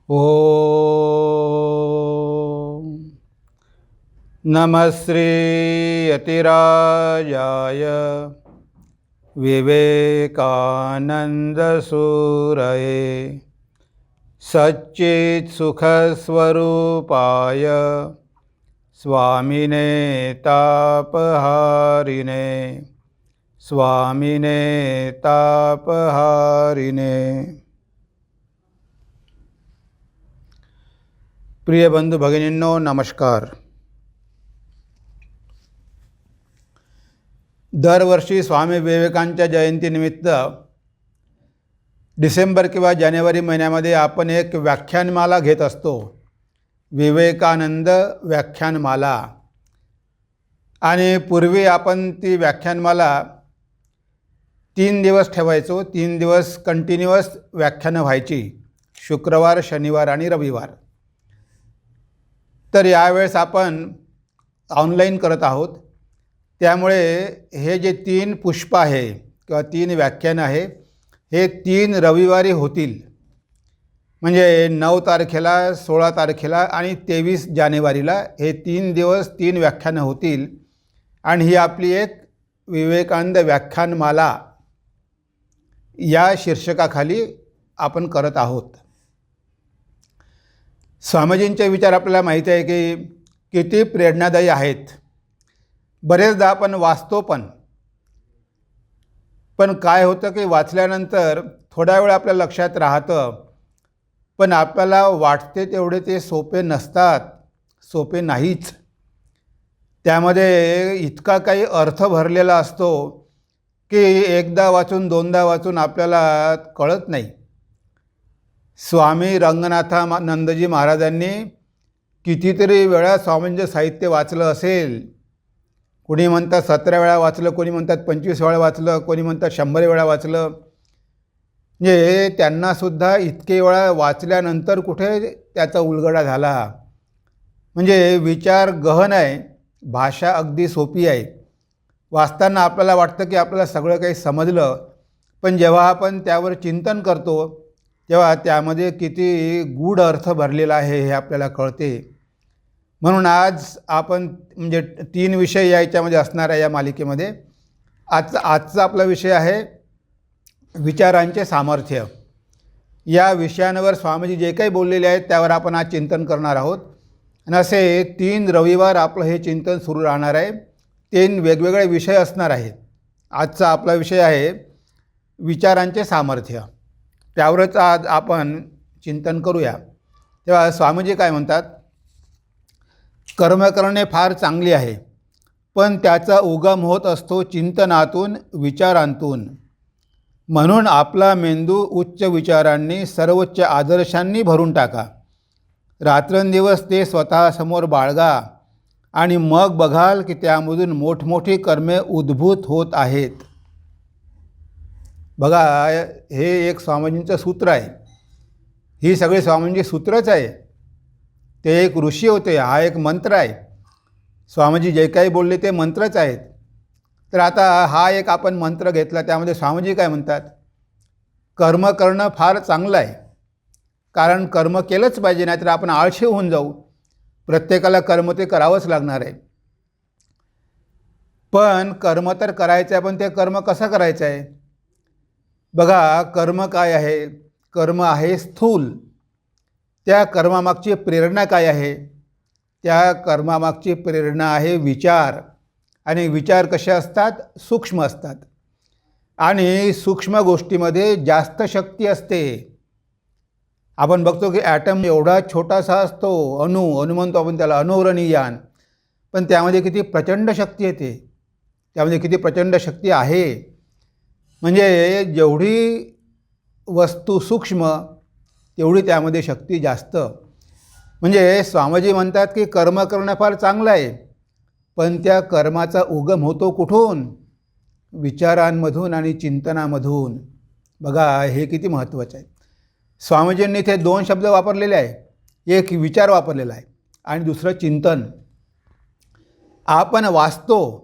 ओम नमः श्री यतिराजाय विवेकानंदसूरये सच्चित्सुखस्वरूपाय स्वामिने तापहारिणे स्वामिने तापहारिणे। प्रिय बंधू भगिनींनो, नमस्कार। दरवर्षी स्वामी विवेकानंदांच्या जयंतीनिमित्त डिसेंबर किंवा जानेवारी महिन्यामध्ये आपण एक व्याख्यानमाला घेत असतो, विवेकानंद व्याख्यानमाला। आणि पूर्वी आपण ती व्याख्यानमाला 3 दिवस ठेवायचो, 3 दिवस कंटिन्युअस व्याख्यानं व्हायची, शुक्रवार, शनिवार आणि रविवार। तर यावेळेस आपण ऑनलाईन करत आहोत, त्यामुळे हे जे 3 पुष्प आहे किंवा 3 व्याख्यान आहे हे 3 रविवारी होतील। म्हणजे 9 तारखेला, 16 तारखेला आणि 23 जानेवारीला हे 3 दिवस 3 व्याख्यानं होतील। आणि ही आपली एक विवेकानंद व्याख्यानमाला या शीर्षकाखाली आपण करत आहोत। स्वामीजींचे विचार आपल्याला माहिती आहे की किती प्रेरणादायी आहेत। बरेचदा आपण वाचतो पण काय होतं की वाचल्यानंतर थोडा वेळ आपल्या लक्षात राहतं, पण आपल्याला वाटते तेवढे ते सोपे नसतात, सोपे नाहीच। त्यामध्ये इतका काही अर्थ भरलेला असतो की एकदा वाचून दोनदा वाचून आपल्याला कळत नाही। स्वामी रंगनाथानंदजी महाराजांनी कितीतरी वेळा स्वामींचं साहित्य वाचलं असेल। कोणी म्हणतात 17 वेळा वाचलं, कोणी म्हणतात 25 वेळा वाचलं, कोणी म्हणतात 100 वेळा वाचलं। म्हणजे त्यांनासुद्धा इतके वेळा वाचल्यानंतर कुठे त्याचा उलगडा झाला। म्हणजे विचार गहन आहे, भाषा अगदी सोपी आहे। वाचताना आपल्याला वाटतं की आपल्याला सगळं काही समजलं, पण जेव्हा आपण त्यावर चिंतन करतो तेव्हा त्यामध्ये किती गूढ अर्थ भरलेला आहे हे आपल्याला कळते। म्हणून आज आपण म्हणजे 3 विषय याच्यामध्ये असणार आहे या मालिकेमध्ये। आजचा आपला विषय आहे विचारांचे सामर्थ्य। या विषयावर स्वामीजी जे काही बोललेले आहेत त्यावर आपण आज चिंतन करणार आहोत। आणि असे 3 रविवार आपलं हे चिंतन सुरू राहणार आहे। 3 वेगवेगळे विषय असणार आहेत। आजचा आपला विषय आहे विचारांचे सामर्थ्य, त्यावरच आज आपण चिंतन करूया। तेव्हा स्वामीजी काय म्हणतात, कर्म करणे फार चांगले आहे, पण त्याचा उगम होत असतो चिंतनातून, विचारांतून। म्हणून आपला मेंदू उच्च विचारांनी, सर्वोच्च आदर्शांनी भरून टाका। रात्रंदिवस ते स्वतःसमोर बाळगा आणि मग बघाल की त्यामधून मोठमोठी कर्मे उद्भूत होत आहेत। बघा, हे एक स्वामीजींचं सूत्र आहे। ही सगळी स्वामींची सूत्रच आहे। ते एक ऋषी होते, हा एक मंत्र आहे। स्वामीजी जे काही बोलले ते मंत्रच आहेत। तर आता हा एक आपण मंत्र घेतला, त्यामध्ये स्वामीजी काय म्हणतात, कर्म करणं फार चांगलं आहे, कारण कर्म केलंच पाहिजे, नाहीतर आपण आळशी होऊन जाऊ। प्रत्येकाला कर्म ते करावंच लागणार आहे। पण कर्म तर करायचं आहे, पण ते कर्म कसं करायचं आहे? बघा, कर्म काय आहे? कर्म आहे स्थूल। त्या कर्मामागची प्रेरणा काय आहे? त्या कर्मामागची प्रेरणा आहे विचार। आणि विचार कसे असतात? सूक्ष्म असतात। आणि सूक्ष्म गोष्टीमध्ये जास्त शक्ती असते। आपण बघतो की ॲटम एवढा छोटासा असतो, अणू म्हणतो आपण त्याला, अणुरणीयान, पण त्यामध्ये किती प्रचंड शक्ती येते, त्यामध्ये किती प्रचंड शक्ती आहे। म्हणजे जेवढी वस्तू सूक्ष्म तेवढी त्यामध्ये शक्ती जास्त। म्हणजे स्वामीजी म्हणतात की कर्म करणं फार चांगलं आहे, पण त्या कर्माचा उगम होतो कुठून? विचारांमधून आणि चिंतनामधून। बघा, हे किती महत्त्वाचं आहे। स्वामीजींनी इथे 2 शब्द वापरलेले आहे, एक विचार वापरलेला आहे आणि दुसरं चिंतन। आपण वाचतो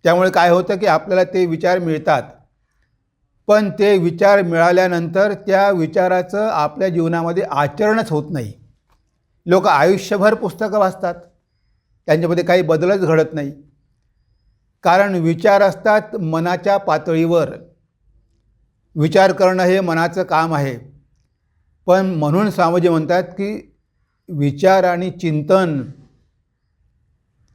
त्यामुळे काय होतं की आपल्याला ते विचार मिळतात, पण ते विचार मिळाल्यानंतर त्या विचाराचं आपल्या जीवनामध्ये आचरणच होत नाही. लोक आयुष्यभर पुस्तकं वाचतात, त्यांच्यामध्ये काही बदलच घडत नाही. कारण विचार असतात मनाच्या पातळीवर. विचार करणं हे मनाचं काम आहे. पण म्हणून स्वामीजी म्हणतात की विचार आणि चिंतन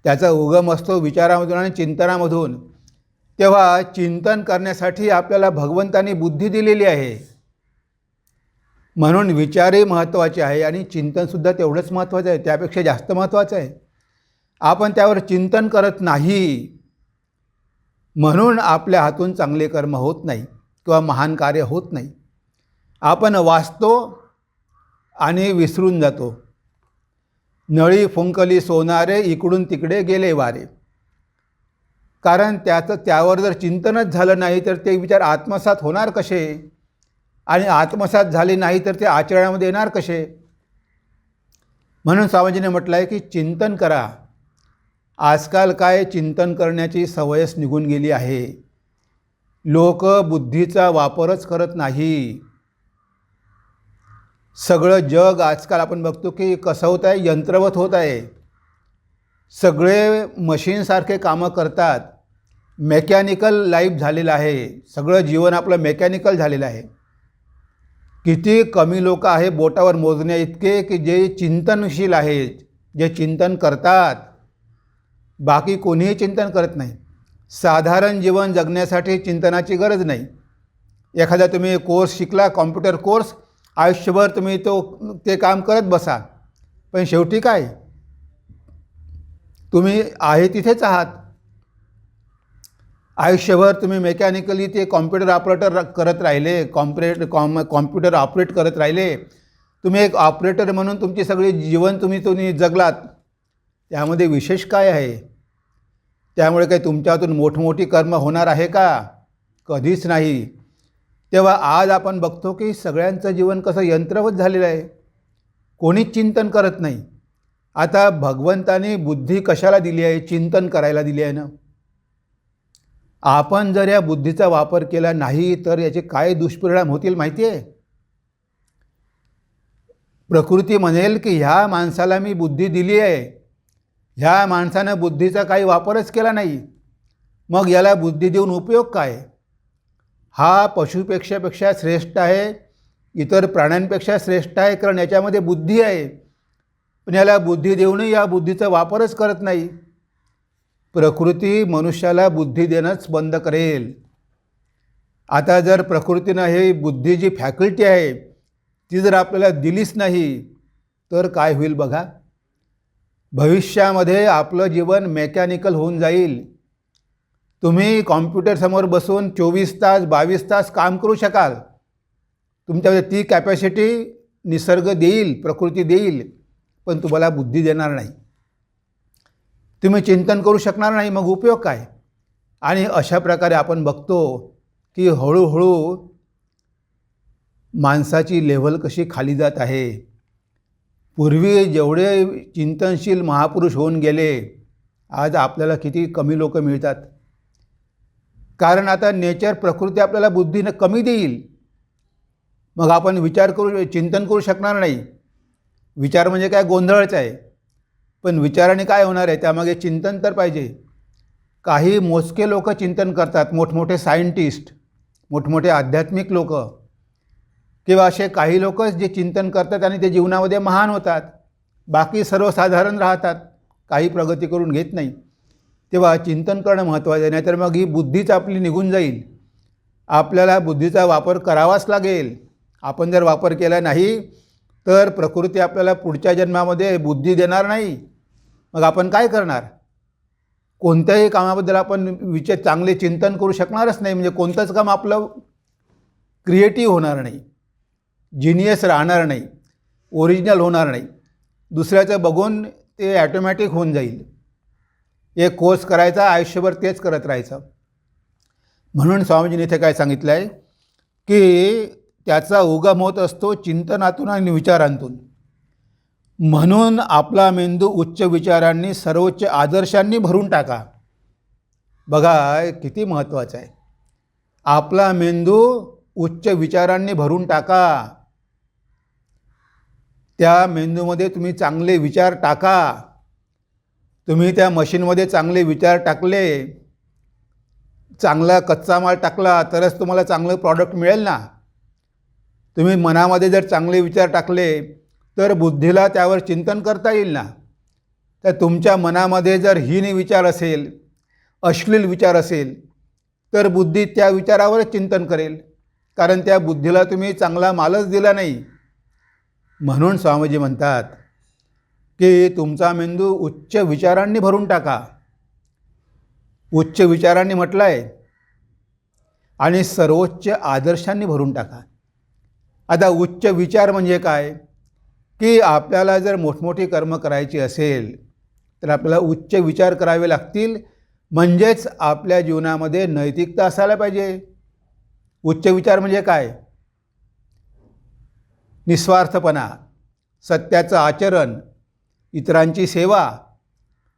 त्याचा उगम असतो विचारामधून आणि चिंतनामधून. तेव्हा चिंतन करण्यासाठी आपल्याला भगवंतांनी बुद्धी दिलेली आहे. म्हणून विचारही महत्त्वाचे आहे आणि चिंतनसुद्धा तेवढंच महत्त्वाचं आहे, त्यापेक्षा जास्त महत्त्वाचं आहे. आपण त्यावर चिंतन करत नाही म्हणून आपल्या हातून चांगले कर्म होत नाही किंवा महान कार्य होत नाही. आपण वाचतो आणि विसरून जातो. नळी फुंकली सोनारे, इकडून तिकडे गेले वारे. कारण त्यावर जर चिंतनच झालं नाही तर ते विचार आत्मसात होणार कसे, आणि आत्मसात झाले नाही तर ते आचरणामध्ये येणार कसे. म्हणून स्वामीजीने म्हटलं आहे की चिंतन करा. आजकाल काय चिंतन करण्याची सवयच निघून गेली आहे. लोक बुद्धीचा वापरच करत नाही. सगळं जग आजकाल आपण बघतो की कसं होत आहे, यंत्रवत होत आहे. सगळे मशीनसारखे कामं करतात. मेकॅनिकल लाईफ झालेलं आहे. सगळं जीवन आपलं मेकॅनिकल झालेलं आहे. किती कमी लोक आहे बोटावर मोजण्या इतके की जे चिंतनशील आहेत, जे चिंतन करतात. बाकी कोणीही चिंतन करत नाही. साधारण जीवन जगण्यासाठी चिंतनाची गरज नाही. एखादा तुम्ही कोर्स शिकला, कॉम्प्युटर कोर्स, आयुष्यभर तुम्ही ते काम करत बसा, पण शेवटी काय, तुम्ही आहे तिथेच आहात. आयुष्यभर तुम्ही मेकॅनिकली ते कॉम्प्युटर ऑपरेटर करत राहिले, कॉम्प्युटर ऑपरेट करत राहिले. तुम्ही एक ऑपरेटर म्हणून तुमची सगळी जीवन तुम्ही जगलात. त्यामध्ये विशेष काय आहे? त्यामुळे काही तुमच्या हातून मोठमोठी कर्म होणार आहे का? कधीच नाही. तेव्हा आज आपण बघतो की सगळ्यांचं जीवन कसं यंत्रवत झालेलं आहे. कोणीच चिंतन करत नाही. आता भगवंताने बुद्धी कशाला दिली आहे? चिंतन करायला दिली आहे ना. आपण जर या बुद्धीचा वापर केला नाही तर याचे काय दुष्परिणाम होतील माहिती आहे? प्रकृती म्हणेल की ह्या माणसाला मी बुद्धी दिली आहे, ह्या माणसानं बुद्धीचा काही वापरच केला नाही, मग याला बुद्धी देऊन उपयोग काय? हा पशुपेक्षा श्रेष्ठ आहे, इतर प्राण्यांपेक्षा श्रेष्ठ आहे, कारण याच्यामध्ये बुद्धी आहे. पण याला बुद्धी देऊनही या बुद्धीचा वापरच करत नाही. प्रकृती मनुष्याला बुद्धी देणंच बंद करेल. आता जर प्रकृतीनं हे बुद्धी जी फॅकल्टी आहे ती जर आपल्याला दिलीच नाही तर काय होईल बघा. भविष्यामध्ये आपलं जीवन मेकॅनिकल होऊन जाईल. तुम्ही कॉम्प्युटरसमोर बसून 24 तास 22 तास काम करू शकाल. तुमच्यामध्ये ती कॅपॅसिटी निसर्ग देईल, प्रकृती देईल, पण तुम्हाला बुद्धी देणार नाही. तुम्ही चिंतन करू शकणार नाही, मग उपयोग काय? आणि अशा प्रकारे आपण बघतो की हळूहळू माणसाची लेव्हल कशी खाली जात आहे. पूर्वी जेवढे चिंतनशील महापुरुष होऊन गेले, आज आपल्याला किती कमी लोक मिळतात. कारण आता नेचर, प्रकृती आपल्याला बुद्धीनं कमी देईल. मग आपण चिंतन करू शकणार नाही. विचार म्हणजे काय, गोंधळच आहे. पण विचाराने काय होणार आहे? त्यामागे चिंतन तर पाहिजे. काही मोजके लोक चिंतन करतात, मोठमोठे सायंटिस्ट, मोठमोठे आध्यात्मिक लोक, किंवा असे काही लोकच जे चिंतन करतात आणि ते जीवनामध्ये महान होतात. बाकी सर्वसाधारण राहतात, काही प्रगती करून घेत नाही. तेव्हा चिंतन करणं महत्त्वाचं आहे, नाहीतर मग ही बुद्धीच आपली निघून जाईल. आपल्याला बुद्धीचा वापर करावाच लागेल. आपण जर वापर केला नाही तर प्रकृती आपल्याला पुढच्या जन्मामध्ये बुद्धी देणार नाही. मग आपण काय करणार? कोणत्याही कामाबद्दल आपण चांगले चिंतन करू शकणारच नाही. म्हणजे कोणतंच काम आपलं क्रिएटिव्ह होणार नाही, जिनियस राहणार नाही, ओरिजिनल होणार नाही. दुसऱ्याचं बघून ते ॲटोमॅटिक होऊन जाईल. एक कोर्स करायचा, आयुष्यभर तेच करत राहायचं. म्हणून स्वामीजींनी इथे काय सांगितलं आहे की त्याचा उगम होत असतो चिंतनातून आणि विचारांतून. म्हणून आपला मेंदू उच्च विचारांनी, सर्वोच्च आदर्शांनी भरून टाका. बघा किती महत्त्वाचं आहे. आपला मेंदू उच्च विचारांनी भरून टाका. त्या मेंदूमध्ये तुम्ही चांगले विचार टाका. तुम्ही त्या मशीनमध्ये चांगले विचार टाकले, चांगला कच्चा माल टाकला तरच तुम्हाला चांगलं प्रॉडक्ट मिळेल ना. तुम्ही मनामध्ये जर चांगले विचार टाकले तर बुद्धीला त्यावर चिंतन करता येईल ना. तर तुमच्या मनामध्ये जर हीन विचार असेल, अश्लील विचार असेल, तर बुद्धी त्या विचारावरच चिंतन करेल, कारण त्या बुद्धीला तुम्ही चांगला मालच दिला नाही. म्हणून स्वामीजी म्हणतात की तुमचा मेंदू उच्च विचारांनी भरून टाका. उच्च विचारांनी म्हटलं आहे आणि सर्वोच्च आदर्शांनी भरून टाका. आता उच्च विचार म्हणजे काय की आपल्याला जर मोठमोठी कर्म करायची असेल तर आपल्याला उच्च विचार करावे लागतील. म्हणजेच आपल्या जीवनामध्ये नैतिकता असायला पाहिजे. उच्च विचार म्हणजे काय? निस्वार्थपणा, सत्याचं आचरण, इतरांची सेवा,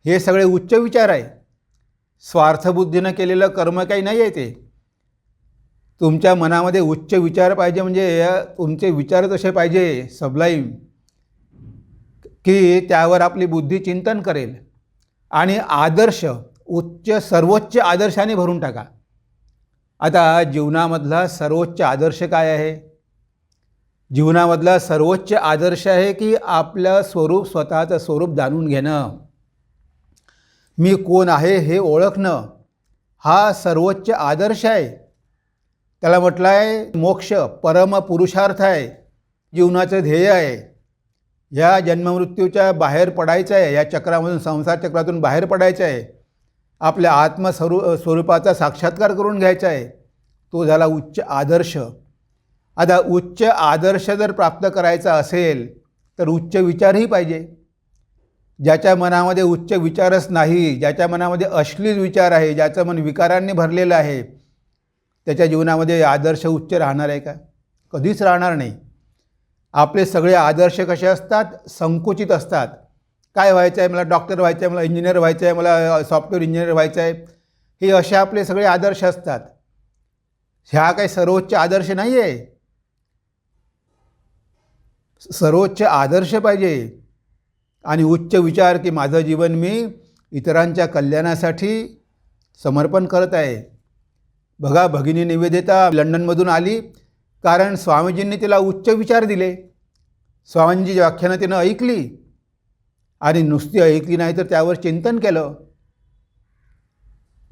हे सगळे उच्च विचार आहे. स्वार्थबुद्धीनं केलेलं कर्म काही नाही आहे ते. तुमच्या मनामध्ये उच्च विचार पाहिजे, म्हणजे तुमचे विचार तसे पाहिजे सबलाईम की त्यावर आपली बुद्धी चिंतन करेल. आणि आदर्श सर्वोच्च आदर्शाने भरून टाका. आता जीवनामधला सर्वोच्च आदर्श काय आहे? जीवनामधला सर्वोच्च आदर्श आहे की आपलं स्वरूप, स्वतःचं स्वरूप जाणून घेणं, मी कोण आहे हे ओळखणं, हा सर्वोच्च आदर्श आहे. त्याला म्हटलं आहे मोक्ष, परम पुरुषार्थ आहे, जीवनाचं ध्येय आहे. ह्या जन्ममृत्यूच्या बाहेर पडायचं आहे, या चक्रामधून, संसार चक्रातून बाहेर पडायचं आहे, आपल्या स्वरूपाचा साक्षात्कार करून घ्यायचा आहे. तो झाला उच्च आदर्श. आता उच्च आदर्श जर प्राप्त करायचा असेल तर उच्च विचारही पाहिजे. ज्याच्या मनामध्ये उच्च विचारच नाही, ज्याच्या मनामध्ये अश्लील विचार आहे, ज्याचं मन विकारांनी भरलेलं आहे, त्याच्या जीवनामध्ये आदर्श उच्च राहणार आहे का? कधीच राहणार नाही. आपले सगळे आदर्श कसे असतात? संकुचित असतात. काय व्हायचं आहे? मला डॉक्टर व्हायचं आहे, मला इंजिनियर व्हायचं आहे, मला सॉफ्टवेअर इंजिनियर व्हायचं आहे, हे असे आपले सगळे आदर्श असतात. ह्या काही सर्वोच्च आदर्श नाही आहे. सर्वोच्च आदर्श पाहिजे आणि उच्च विचार की माझं जीवन मी इतरांच्या कल्याणासाठी समर्पण करत आहे. बघा, भगिनी निवेदिता लंडनमधून आली कारण स्वामीजींनी तिला उच्च विचार दिले. स्वामींची व्याख्यानं तिनं ऐकली आणि नुसती ऐकली नाही तर त्यावर चिंतन केलं.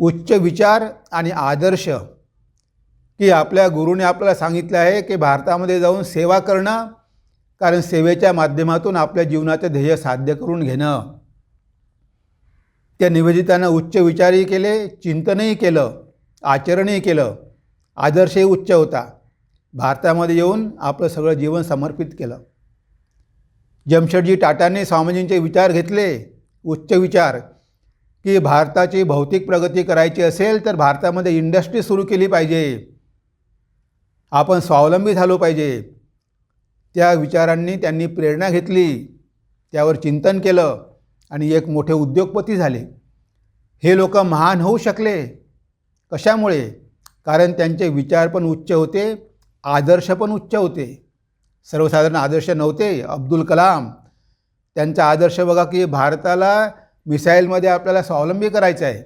उच्च विचार आणि आदर्श की आपल्या गुरुने आपल्याला सांगितलं आहे की भारतामध्ये जाऊन सेवा करणं, कारण सेवेच्या माध्यमातून आपल्या जीवनाचे ध्येय साध्य करून घेणं. त्या निवेदितानं उच्च विचारही केले, चिंतनही केलं, आचरणही केलं, आदर्शही उच्च होता. भारतामध्ये येऊन आपलं सगळं जीवन समर्पित केलं. जमशेदजी टाटाने स्वामीजींचे विचार घेतले, उच्च विचार की भारताची भौतिक प्रगती करायची असेल तर भारतामध्ये इंडस्ट्री सुरू केली पाहिजे, आपण स्वावलंबी झालो पाहिजे. त्या विचारांनी त्यांनी प्रेरणा घेतली, त्यावर चिंतन केलं आणि एक मोठे उद्योगपती झाले. हे लोक महान होऊ शकले कशामुळे? कारण त्यांचे विचार पण उच्च होते, आदर्श पण उच्च होते. सर्वसाधारण आदर्श नव्हते. अब्दुल कलाम, त्यांचा आदर्श बघा की भारताला मिसाईलमध्ये आपल्याला स्वावलंबी करायचं आहे.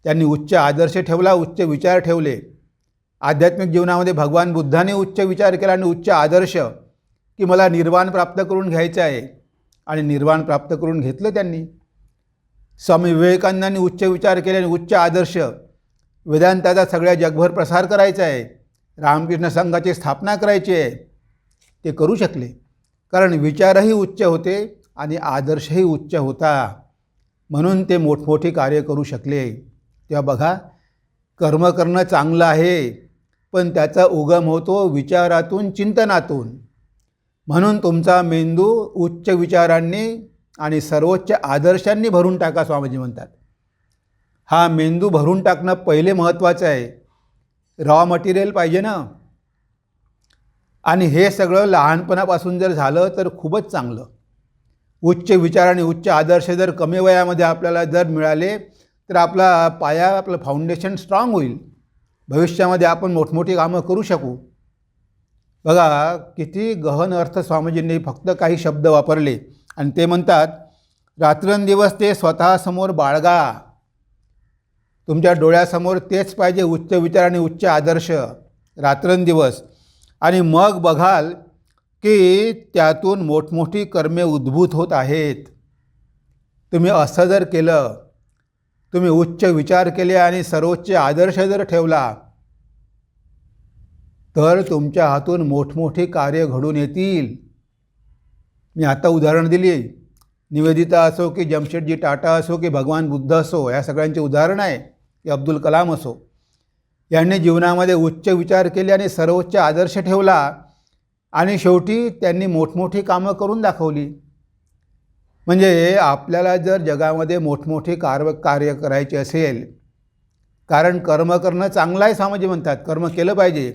त्यांनी उच्च आदर्श ठेवला, उच्च विचार ठेवले. आध्यात्मिक जीवनामध्ये भगवान बुद्धाने उच्च विचार केला आणि उच्च आदर्श की मला निर्वाण प्राप्त करून घ्यायचं आहे, आणि निर्वाण प्राप्त करून घेतलं त्यांनी. स्वामी विवेकानंदांनी उच्च विचार केले आणि उच्च आदर्श, वेदांताचा सगळ्या जगभर प्रसार करायचा आहे, रामकृष्ण संघाची स्थापना करायची आहे, ते करू शकले. कारण विचारही उच्च होते आणि आदर्शही उच्च होता, म्हणून ते मोठमोठी कार्य करू शकले. तेव्हा बघा, कर्म करणं चांगलं आहे, पण त्याचा उगम होतो विचारातून, चिंतनातून. म्हणून तुमचा मेंदू उच्च विचारांनी आणि सर्वोच्च आदर्शांनी भरून टाका, स्वामीजी म्हणतात. हा मेंदू भरून टाकणं पहिले महत्त्वाचं आहे. रॉ मटेरियल पाहिजे ना. आणि हे सगळं लहानपणापासून जर झालं तर खूपच चांगलं. उच्च विचार आणि उच्च आदर्श जर कमी वयामध्ये आपल्याला जर मिळाले तर आपला पाया, आपलं फाउंडेशन स्ट्रॉंग होईल. भविष्यामध्ये आपण मोठमोठी कामं करू शकू. बघा किती गहन अर्थ स्वामीजींनी फक्त काही शब्द वापरले आणि ते म्हणतात, रात्रंदिवस ते स्वतःसमोर बाळगा. तुमच्या डोळ्यासमोर तेच पाहिजे, उच्च विचार आणि उच्च आदर्श रात्रंदिवस. आणि मग बघाल की त्यातून मोठमोठी कर्मे उद्भूत होत आहेत. तुम्ही असं जर केलं, तुम्ही उच्च विचार केले आणि सर्वोच्च आदर्श जर ठेवला, तर तुमच्या हातून मोठमोठी कार्य घडून येतील. मी आता उदाहरण दिली, निवेदिता असो की जमशेदजी टाटा असो की भगवान बुद्ध असो, या सगळ्यांचे उदाहरण आहे, की अब्दुल कलाम असो. यांनी जीवनामध्ये उच्च विचार केले आणि सर्वोच्च आदर्श ठेवला आणि शेवटी त्यांनी मोठमोठी कामं करून दाखवली. म्हणजे आपल्याला जर जगामध्ये मोठमोठी कार्य करायचे असेल, कारण कर्म करणं चांगलं आहे स्वामीजी म्हणतात, कर्म केलं पाहिजे,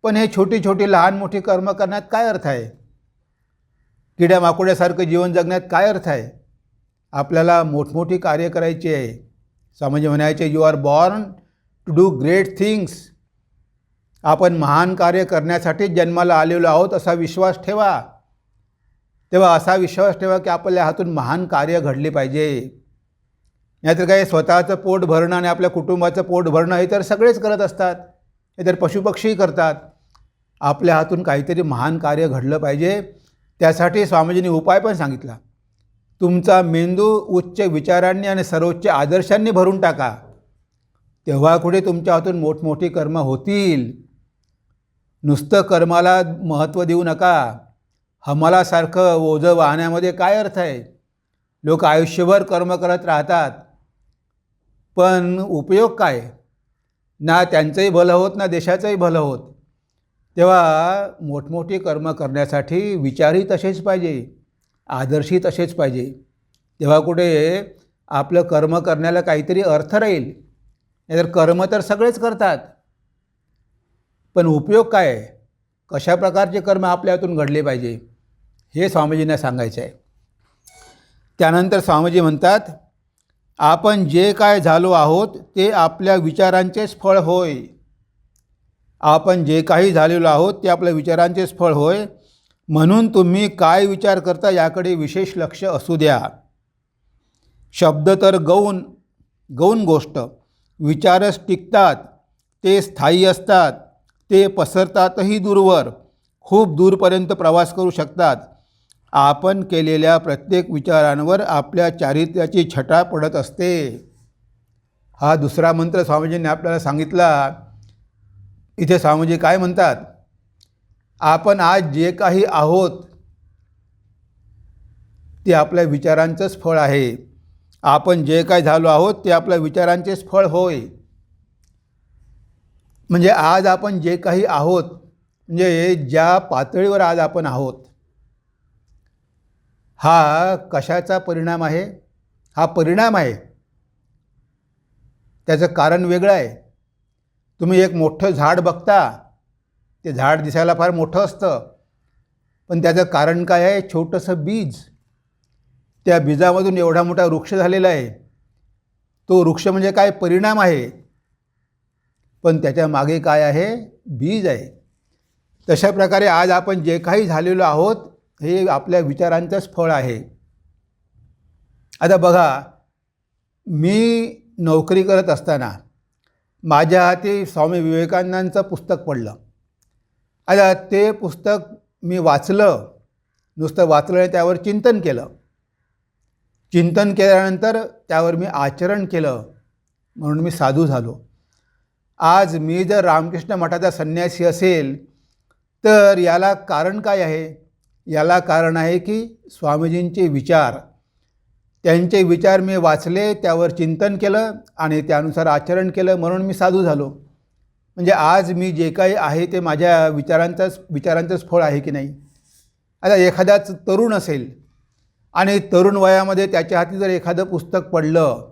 पण हे छोटी छोटी लहान मोठी कर्म करण्यात काय अर्थ आहे? किड्या माकोड्यासारखं जीवन जगण्यात काय अर्थ आहे? आपल्याला मोठमोठी कार्य करायची आहे. स्वामीजी म्हणायचे, you are born to do great things. आपण महान कार्य करण्यासाठी जन्माला आलेलो आहोत असा विश्वास ठेवा. तेव्हा असा विश्वास ठेवा की आपल्या हातून महान कार्य घडले पाहिजे. नाहीतर काय, स्वतःचं पोट भरणं आणि आपल्या कुटुंबाचं पोट भरणं हे तर सगळेच करत असतात, हे तर पशुपक्षीही करतात. आपल्या हातून काहीतरी महान कार्य घडलं पाहिजे. त्यासाठी स्वामीजींनी उपाय पण सांगितला. तुमचा मेंदू उच्च विचारांनी आणि सर्वोच्च आदर्शांनी भरून टाका, तेव्हा कुठे तुमच्या हातून मोठमोठी कर्म होतील. नुसतं कर्माला महत्त्व देऊ नका. हमालासारखं ओझं वाहण्यामध्ये काय अर्थ आहे? लोक आयुष्यभर कर्म करत राहतात, पण उपयोग काय? ना त्यांचंही भलं होत, ना देशाचंही भलं होत. तेव्हा मोठमोठी कर्म करण्यासाठी विचारही तसेच पाहिजे, आदर्शही तसेच पाहिजे. तेव्हा कुठे आपलं कर्म करण्याला काहीतरी अर्थ राहील. नाहीतर कर्म तर सगळेच करतात, पण उपयोग काय आहे? कशा प्रकारचे कर्म आपल्या हातून घडले पाहिजे हे स्वामीजींना सांगायचं आहे. त्यानंतर स्वामीजी म्हणतात, आपण जे काय झालो आहोत ते आपल्या विचारांचेच फळ होय. आपण जे काही झालेलो आहोत ते आपल्या विचारांचेच फळ होय. म्हणून तुम्ही काय विचार करता याकडे विशेष लक्ष असू द्या. शब्द तर गौण गोष्ट, विचारच टिकतात, ते स्थायी असतात, ते पसरतातही दूरवर, खूप दूरपर्यंत प्रवास करू शकतात. आपण केलेल्या प्रत्येक विचारांवर आपल्या चारित्र्याची छटा पडत असते. हा दुसरा मंत्र स्वामीजींनी आपल्याला सांगितला. इथे स्वामीजी काय म्हणतात, आपण आज जे काही आहोत ते आपल्या विचारांचंच फळ आहे. आपण जे काय झालो आहोत ते आपल्या विचारांचेच फळ होय. म्हणजे आज आपण जे काही आहोत, म्हणजे ज्या पातळीवर आज आपण आहोत, हा कशाचा परिणाम आहे? हा परिणाम आहे, त्याचं कारण वेगळं आहे. तुम्ही एक मोठं झाड बघता, ते झाड दिसायला फार मोठं असतं, पण त्याचं कारण काय आहे? छोटंसं बीज. त्या बीजामधून एवढा मोठा वृक्ष झालेला आहे. तो वृक्ष म्हणजे काय? परिणाम आहे, पण त्याच्या मागे काय आहे? बीज आहे. तशा प्रकारे आज आपण जे काही झालेलो आहोत हे आपल्या विचारांचंच फळ आहे. आता बघा, मी नोकरी करत असताना माझ्या हाती स्वामी विवेकानंदांचं पुस्तक पडलं. आता ते पुस्तक मी वाचलं, नुसतं वाचलं आणि त्यावर चिंतन केलं. चिंतन केल्यानंतर त्यावर मी आचरण केलं, म्हणून मी साधू झालो. आज मी जर रामकृष्ण मठाचा संन्यासी असेल तर याला कारण काय आहे? याला कारण आहे की स्वामीजींचे विचार, त्यांचे विचार मी वाचले, त्यावर चिंतन केलं आणि त्यानुसार आचरण केलं, म्हणून मी साधू झालो. म्हणजे आज मी जे काही आहे ते माझ्या विचारांचंच फळ आहे की नाही? आता एखादाच तरुण असेल आणि तरुण वयामध्ये त्याच्या हाती जर एखादं पुस्तक पडलं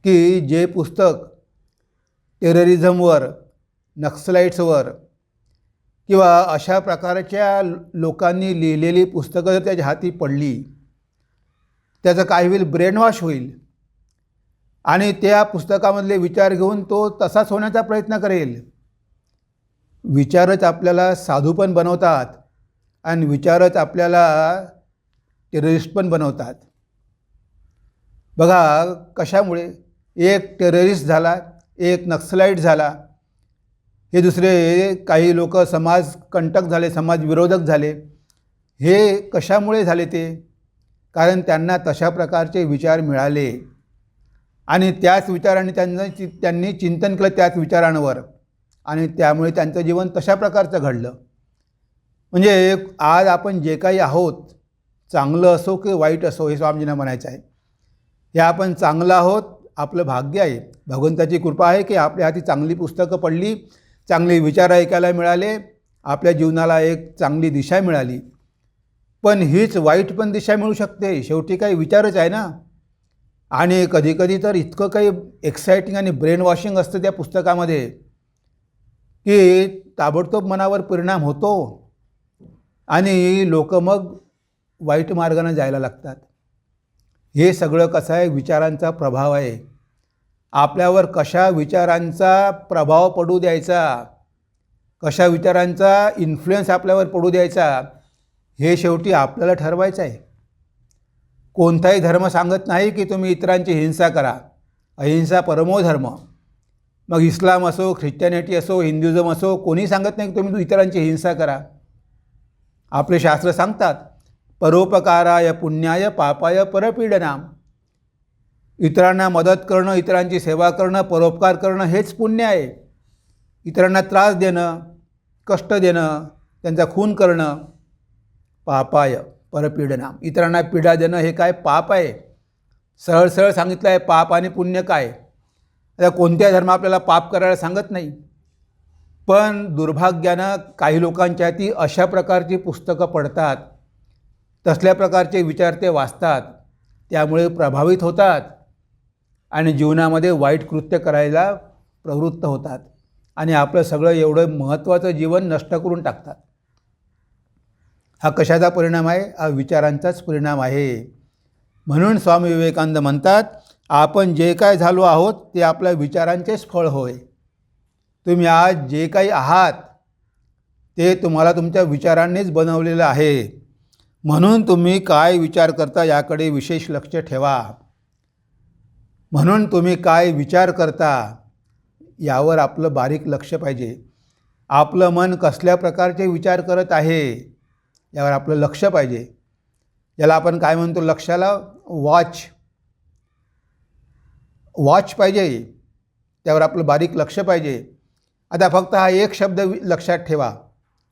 की जे पुस्तक टेररिझमवर, नक्सलाइट्सवर किंवा अशा प्रकारच्या लोकांनी लिहिलेली पुस्तकं जर त्याच्या हाती पडली, त्याचं काय होईल? ब्रेनवॉश होईल. आणि त्या पुस्तकामधले विचार घेऊन तो तसाच होण्याचा प्रयत्न करेल. विचारच आपल्याला साधू पण बनवतात आणि विचारच आपल्याला टेररिस्ट पण बनवतात. बघा कशामुळे, एक टेररिस्ट झाला, एक नक्सलाईट झाला, हे दुसरे काही लोक समाजकंटक झाले, समाजविरोधक झाले. हे कशामुळे झाले ते? कारण त्यांना तशा प्रकारचे विचार मिळाले आणि त्याच विचारांनी त्यांनी चिंतन केलं त्याच विचारांवर आणि त्यामुळे त्यांचं जीवन तशा प्रकारचं घडलं. म्हणजे आज आपण जे काही आहोत, चांगलं असो की वाईट असो, हे स्वामीजींना म्हणायचं आहे. हे आपण चांगलं आहोत, आपलं भाग्य आहे, भगवंताची कृपा आहे की आपल्या हाती चांगली पुस्तकं पडली, चांगले विचार ऐकायला मिळाले, आपल्या जीवनाला एक चांगली दिशा मिळाली. पण हीच वाईट पण दिशा मिळू शकते, शेवटी काही विचारच आहे ना. आणि कधीकधी तर इतकं काही एक्साइटिंग आणि ब्रेन वॉशिंग असतं त्या पुस्तकामध्ये की ताबडतोब मनावर परिणाम होतो आणि लोक मग वाईट मार्गाने जायला लागतात. हे सगळं कसं आहे, विचारांचा प्रभाव आहे. आपल्यावर कशा विचारांचा प्रभाव पडू द्यायचा, कशा विचारांचा इन्फ्लुएन्स आपल्यावर पडू द्यायचा, हे शेवटी आपल्याला ठरवायचं आहे. कोणताही धर्म सांगत नाही की तुम्ही इतरांची हिंसा करा, अहिंसा परमो धर्म. मग इस्लाम असो, ख्रिश्चॅनिटी असो, हिंदुइझम असो, कोणी सांगत नाही की तुम्ही इतरांची हिंसा करा. आपले शास्त्र सांगतात परोपकाराय पुण्याय पापाय परपीडनाम. इतरांना मदत करणं, इतरांची सेवा करणं, परोपकार करणं हेच पुण्य आहे. इतरांना त्रास देणं, कष्ट देणं, त्यांचा खून करणं पापाय परपीडनाम. इतरांना पीडा देणं हे काय पाप आहे. सरळ सरळ सांगितलं आहे पाप आणि पुण्य काय. आता कोणत्या धर्म आपल्याला पाप करायला सांगत नाही, पण दुर्भाग्यानं काही लोकांच्या हाती अशा प्रकारची पुस्तकं पडतात, तसल्या प्रकारचे विचार ते वाचतात, त्यामुळे प्रभावित होतात आणि जीवनामध्ये वाईट कृत्य करायला प्रवृत्त होतात आणि आपलं सगळं एवढं महत्त्वाचं जीवन नष्ट करून टाकतात. हा कशाचा परिणाम आहे? हा विचारांचाच परिणाम आहे. म्हणून स्वामी विवेकानंद म्हणतात आपण जे काय झालो आहोत ते आपल्या विचारांचेच फळ होय. तुम्ही आज जे काही आहात ते तुम्हाला तुमच्या विचारांनीच बनवलेलं आहे. म्हणून तुम्ही काय विचार करता याकडे विशेष लक्ष ठेवा. म्हणून तुम्ही काय विचार करता यावर आपलं बारीक लक्ष पाहिजे. आपलं मन कसल्या प्रकारचे विचार करत आहे यावर आपलं लक्ष पाहिजे. याला आपण काय म्हणतो, लक्षाला वॉच पाहिजे, त्यावर आपलं बारीक लक्ष पाहिजे. आता फक्त हा एक शब्द लक्षात ठेवा,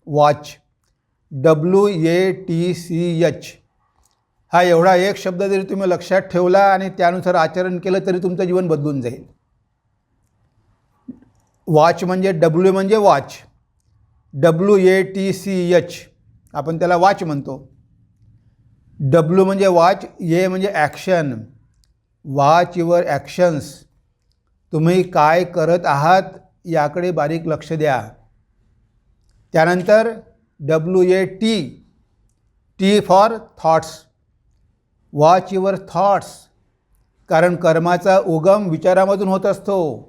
वॉच, WATCH. हा एवढा एक शब्द जरी तुम्ही लक्षात ठेवला आणि त्यानुसार आचरण केलं तरी तुमचं जीवन बदलून जाईल. वॉच म्हणजे W म्हणजे वॉच, WATCH, आपण त्याला वॉच म्हणतो. W म्हणजे वॉच, A म्हणजे ॲक्शन. Watch your actions. तुम्ही काय करत आहात याकडे बारीक लक्ष द्या. त्यानंतर WAT, T for thoughts. Watch your thoughts, कारण कर्माचा उगम विचारामधून होत असतो.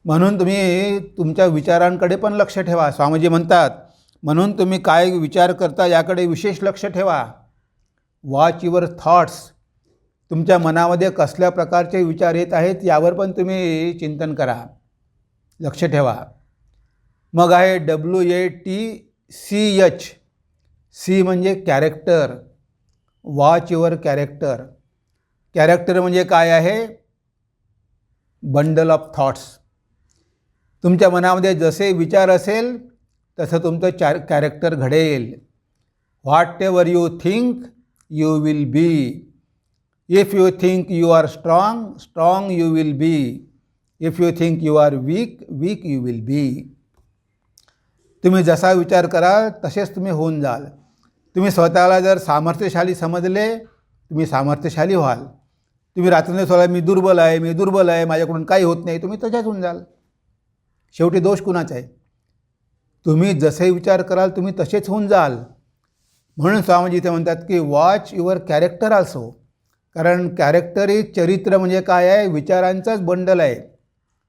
म्हणून तुम्ही तुमच्या विचारांकडे पण लक्ष ठेवा. स्वामीजी म्हणतात म्हणून तुम्ही काय विचार करता याकडे विशेष लक्ष ठेवा. Watch your thoughts. तुमच्या मनामध्ये कसल्या प्रकारचे विचार येत आहेत यावर पण तुम्ही चिंतन करा, लक्ष ठेवा. मग आहे WATCH. C म्हणजे character. Watch your character. Character म्हणजे काय आहे? Bundle of thoughts. तुमच्या मनामध्ये जसे विचार असेल तसं तुमचं कॅरेक्टर घडेल. Whatever you think you will be. If you think you are strong, strong you will be. If you think you are weak, weak you will be. तुम्ही जसा विचार कराल तसेच तुम्ही होऊन जाल. तुम्ही स्वतःला जर सामर्थ्यशाली समजले, तुम्ही सामर्थ्यशाली व्हाल. तुम्ही रात्री स्वतःला मी दुर्बल आहे, मी दुर्बल आहे, माझ्याकडून काही होत नाही, तुम्ही तशाच होऊन जाल. शेवटी दोष कुणाचा आहे? तुम्ही जसे विचार कराल तुम्ही तसेच होऊन जाल. म्हणून स्वामीजी इथे म्हणतात की वॉच युअर कॅरेक्टर ऑल्सो. कारण कॅरेक्टर ही चरित्र म्हणजे काय आहे, विचारांचाच बंडल आहे.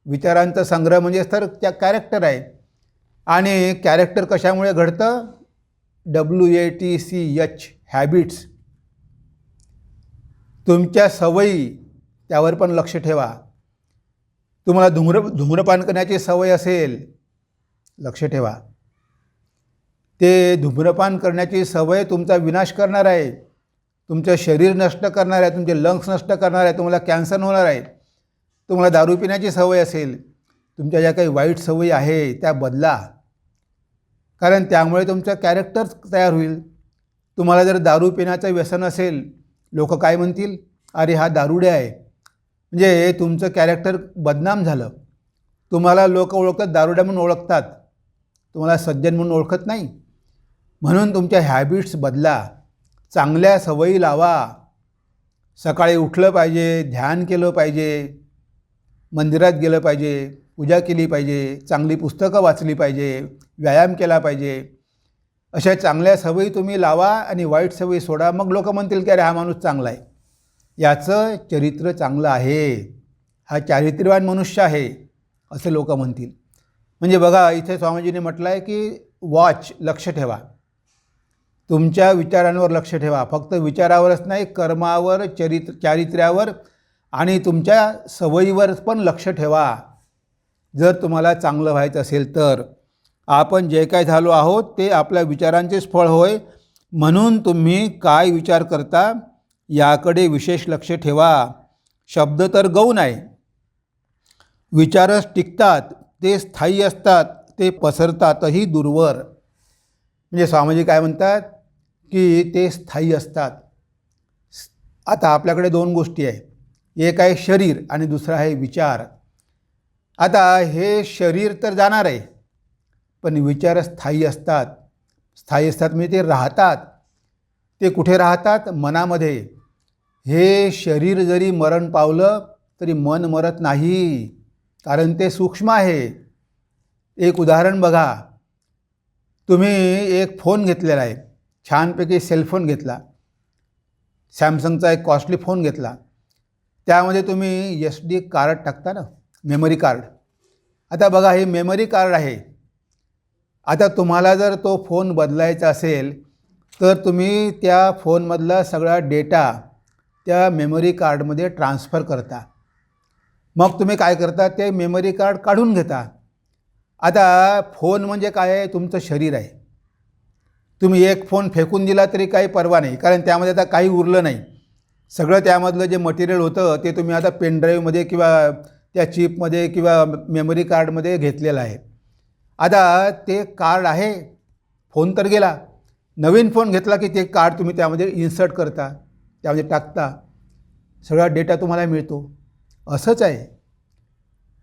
विचारांचा संग्रह म्हणजेच तर त्या कॅरेक्टर आहे. आणि कॅरेक्टर कशामुळे घडतं? WATCH, habits. तुमच्या सवयी, त्यावर पण लक्ष ठेवा. तुम्हाला धूम्रपान करण्याची सवय असेल, लक्ष ठेवा. ते धूम्रपान करण्याची सवय तुमचा विनाश करणार आहे, तुमचं शरीर नष्ट करणार आहे, तुमचे लंग्स नष्ट करणार आहे, तुम्हाला कॅन्सर होणार आहे. तुम्हाला दारू पिण्याची सवय असेल, तुमच्या ज्या काही वाईट सवयी आहे त्या बदला, कारण त्यामुळे तुमचं कॅरेक्टर तयार होईल. तुम्हाला जर दारू पिण्याचं व्यसन असेल, लोक काय म्हणतील? अरे हा दारुडे आहे. म्हणजे तुमचं कॅरेक्टर बदनाम झालं. तुम्हाला लोक ओळखतात, दारुड्या म्हणून ओळखतात, तुम्हाला सज्जन म्हणून ओळखत नाही. म्हणून तुमच्या हॅबिट्स बदला, चांगल्या सवयी लावा. सकाळी उठलं पाहिजे, ध्यान केलं पाहिजे, मंदिरात गेलं पाहिजे, पूजा केली पाहिजे, चांगली पुस्तकं वाचली पाहिजे, व्यायाम केला पाहिजे. अशा चांगल्या सवयी तुम्ही लावा आणि वाईट सवयी सोडा. मग लोक म्हणतील की अरे हा माणूस चांगला आहे, याचं चरित्र चांगलं आहे, हा चारित्र्यवान मनुष्य आहे, असं लोक म्हणतील. म्हणजे बघा, इथे स्वामीजींनी म्हटलं आहे की वॉच, लक्ष ठेवा. तुमच्या विचारांवर लक्ष ठेवा. फक्त विचारावरच नाही, कर्मावर, चारित्र्यावर आणि तुमच्या सवयीवर पण लक्ष ठेवा. जर तुम्हाला चांगलं व्हायचं असेल तर. आपण जे काय झालो आहोत ते आपल्या विचारांचेच फळ होय. म्हणून तुम्ही काय विचार करता याकडे विशेष लक्ष ठेवा. शब्द तर गौण आहे, विचारच टिकतात, ते स्थायी असतात, ते पसरतातही दूरवर. म्हणजे स्वामीजी काय म्हणतात की ते स्थायी असतात. आता आपल्याकडे दोन गोष्टी आहे, एक आहे शरीर आणि दुसरा आहे विचार. आता हे शरीर तर जाणार आहे, पण विचार स्थायी असतात. स्थायी असतात म्हणजे ते राहतात. ते कुठे राहतात? मनामध्ये. हे शरीर जरी मरण पावलं तरी मन मरत नाही, कारण ते सूक्ष्म आहे. एक उदाहरण बघा, तुम्ही एक फोन घेतलेला आहे, छानपैकी सेलफोन घेतला, सॅमसंगचा एक कॉस्टली फोन घेतला. त्यामध्ये तुम्ही SD कार्ड टाकता ना, मेमरी कार्ड. आता बघा, हे मेमरी कार्ड आहे. आता तुम्हाला जर तो फोन बदलायचा असेल तर तुम्ही त्या फोनमधला सगळा डेटा त्या मेमरी कार्डमध्ये ट्रान्सफर करता. मग तुम्ही काय करता? ते मेमरी कार्ड काढून घेता. आता फोन म्हणजे काय आहे? तुमचं शरीर आहे. तुम्ही एक फोन फेकून दिला तरी काही पर्वा नाही, कारण त्यामध्ये आता काही उरलं नाही. सगळं त्यामधलं जे मटेरियल होतं ते तुम्ही आता पेनड्राईव्हमध्ये किंवा त्या चिपमध्ये किंवा मेमरी कार्डमध्ये घेतलेलं आहे. आता ते कार्ड आहे, फोन तर गेला. नवीन फोन घेतला की ते कार्ड तुम्ही त्यामध्ये इन्सर्ट करता, त्यामध्ये टाकता, सगळा डेटा तुम्हाला मिळतो. असंच आहे.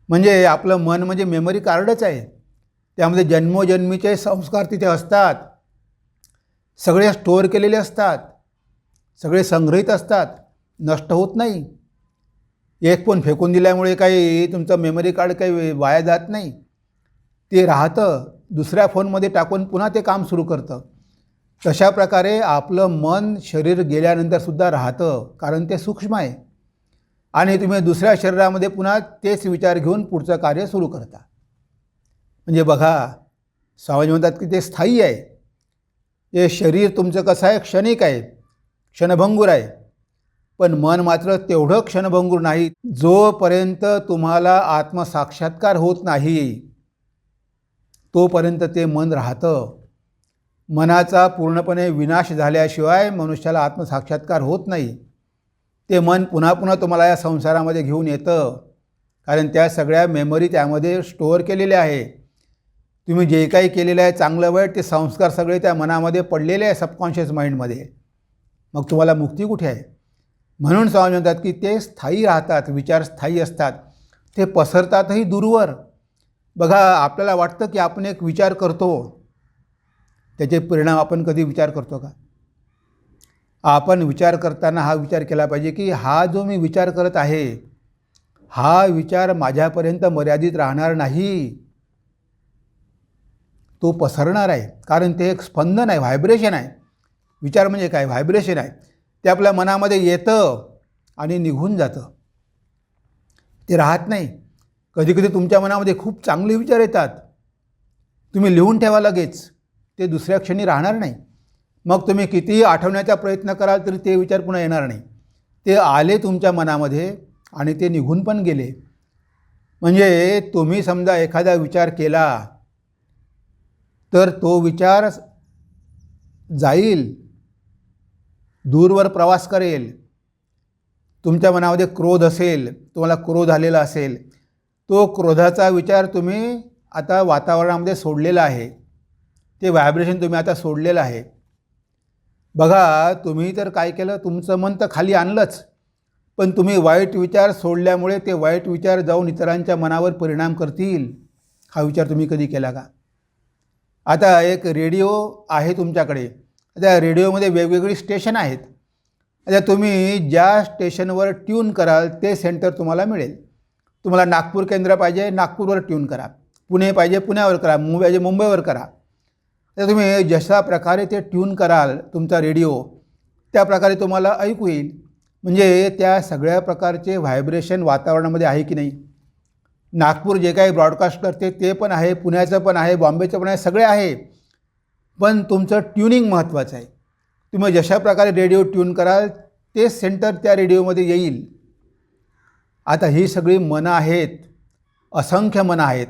म्हणजे आपलं मन म्हणजे मेमरी कार्डच आहे. त्यामध्ये जन्मोजन्मीचे संस्कार तिथे असतात, सगळे स्टोअर केलेले असतात, सगळे संग्रहित असतात, नष्ट होत नाही. एक फोन फेकून दिल्यामुळे काही तुमचं मेमरी कार्ड काही वाया जात नाही, ते राहतं, दुसऱ्या फोनमध्ये टाकून पुन्हा ते काम सुरू करतं. तशा प्रकारे आपलं मन शरीर गेल्यानंतरसुद्धा राहतं, कारण ते सूक्ष्म आहे. आणि तुम्ही दुसऱ्या शरीरामध्ये पुन्हा तेच विचार घेऊन पुढचं कार्य सुरू करता. म्हणजे बघा, स्वामी म्हणतात की ते स्थायी आहे. हे शरीर तुमचं कसं आहे? क्षणिक आहे, क्षणभंगूर आहे. पण मन मात्र तेवढं क्षणभंगूर नाही. जोपर्यंत तुम्हाला आत्मसाक्षात्कार होत नाही तोपर्यंत ते मन राहतं. मनाचा पूर्णपणे विनाश झाल्याशिवाय मनुष्याला आत्मसाक्षात्कार होत नाही. ते मन पुन्हा पुन्हा तुम्हाला या संसारामध्ये घेऊन येतं, कारण त्या सगळ्या मेमरी त्यामध्ये स्टोअर केलेल्या आहे. तुम्ही जे काही केलेलं आहे चांगलं वाईट, ते संस्कार सगळे त्या मनामध्ये पडलेले आहे, सबकॉन्शियस माइंडमध्ये. मग तुम्हाला मुक्ती कुठे आहे? म्हणून स्वामी म्हणतात की ते स्थायी राहतात, विचार स्थायी असतात, ते पसरतातही दूरवर. बघा, आपल्याला वाटतं की आपण एक विचार करतो, त्याचे परिणाम आपण कधी विचार करतो का? आपण विचार करताना हा विचार केला पाहिजे की हा जो मी विचार करत आहे, हा विचार माझ्यापर्यंत मर्यादित राहणार नाही, तो पसरणार आहे. कारण ते एक स्पंदन आहे, व्हायब्रेशन आहे. विचार म्हणजे काय? व्हायब्रेशन आहे. ते आपल्या मनामध्ये येतं, आणि निघून जातं, ते राहत नाही. कधीकधी तुमच्या मनामध्ये खूप चांगले विचार येतात, तुम्ही लिहून ठेवा लगेच, ते दुसऱ्या क्षणी राहणार नाही. मग तुम्ही कितीही आठवण्याचा प्रयत्न कराल तरी ते विचार पुन्हा येणार नाही. ते आले तुमच्या मनामध्ये आणि ते निघून पण गेले. म्हणजे तुम्ही समजा एखादा विचार केला तर तो विचार जाईल, दूरवर प्रवास करेल. तुमच्या मनामध्ये क्रोध असेल, तुम्हाला क्रोध आलेला असेल, तो क्रोधाचा विचार तुम्ही आता वातावरणामध्ये सोडलेला आहे, ते व्हायब्रेशन तुम्ही आता सोडलेलं आहे. बघा, तुम्ही तर काय केलं, तुमचं मन तर खाली आणलंच, पण तुम्ही वाईट विचार सोडल्यामुळे ते वाईट विचार जाऊन इतरांच्या मनावर परिणाम करतील. हा विचार तुम्ही कधी केला का? आता एक रेडिओ आहे तुमच्याकडे, त्या रेडिओमध्ये वेगवेगळी स्टेशन आहेत. आता तुम्ही ज्या स्टेशनवर ट्यून कराल ते सेंटर तुम्हाला मिळेल. तुम्हाला नागपूर केंद्र पाहिजे, नागपूरवर ट्यून करा. पुणे पाहिजे, पुण्यावर करा. मुंबई पाहिजे, मुंबईवर करा. तर तुम्ही जशा प्रकारे ते ट्यून कराल तुमचा रेडिओ, त्या प्रकारे तुम्हाला ऐकू येईल. म्हणजे त्या सगळ्या प्रकारचे व्हायब्रेशन वातावरणामध्ये आहे की नाही. नागपूर जे काही ब्रॉडकास्ट करते ते पण आहे, पुण्याचं पण आहे, बॉम्बेचं पण आहे, सगळे आहे. पण तुमचं ट्युनिंग महत्त्वाचं आहे. तुम्ही जशा प्रकारे रेडिओ ट्यून कराल तेच सेंटर त्या रेडिओमध्ये येईल. आता ही सगळी मनं आहेत, असंख्य मनं आहेत.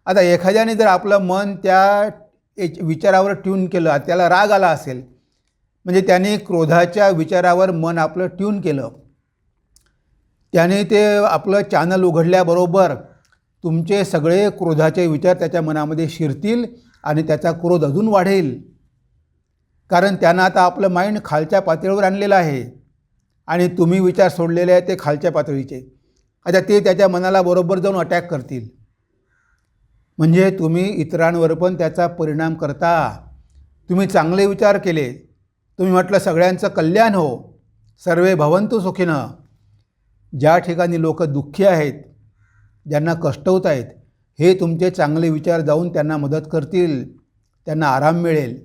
आता एखाद्याने जर आपलं मन त्या विचारावर ट्यून केलं, त्याला राग आला असेल, म्हणजे त्याने क्रोधाच्या विचारावर मन आपलं ट्यून केलं, त्याने ते आपलं चॅनल उघडल्याबरोबर तुमचे सगळे क्रोधाचे विचार त्याच्या मनामध्ये शिरतील आणि त्याचा क्रोध अजून वाढेल. कारण त्यानं आता आपलं माइंड खालच्या पातळीवर आणलेलं आहे आणि तुम्ही विचार सोडलेले आहेत ते खालच्या पातळीचे. आता ते त्याच्या मनाला बरोबर जाऊन अटॅक करतील. म्हणजे तुम्ही इतरांवर पण त्याचा परिणाम करता. तुम्ही चांगले विचार केले, तुम्ही म्हटलं सगळ्यांचं कल्याण हो, सर्वे भवन्तु सुखिनः. ज्या ठिकाणी लोक दुःखी आहेत, ज्यांना कष्ट होत आहेत, हे तुमचे चांगले विचार जाऊन त्यांना मदत करतील, त्यांना आराम मिळेल.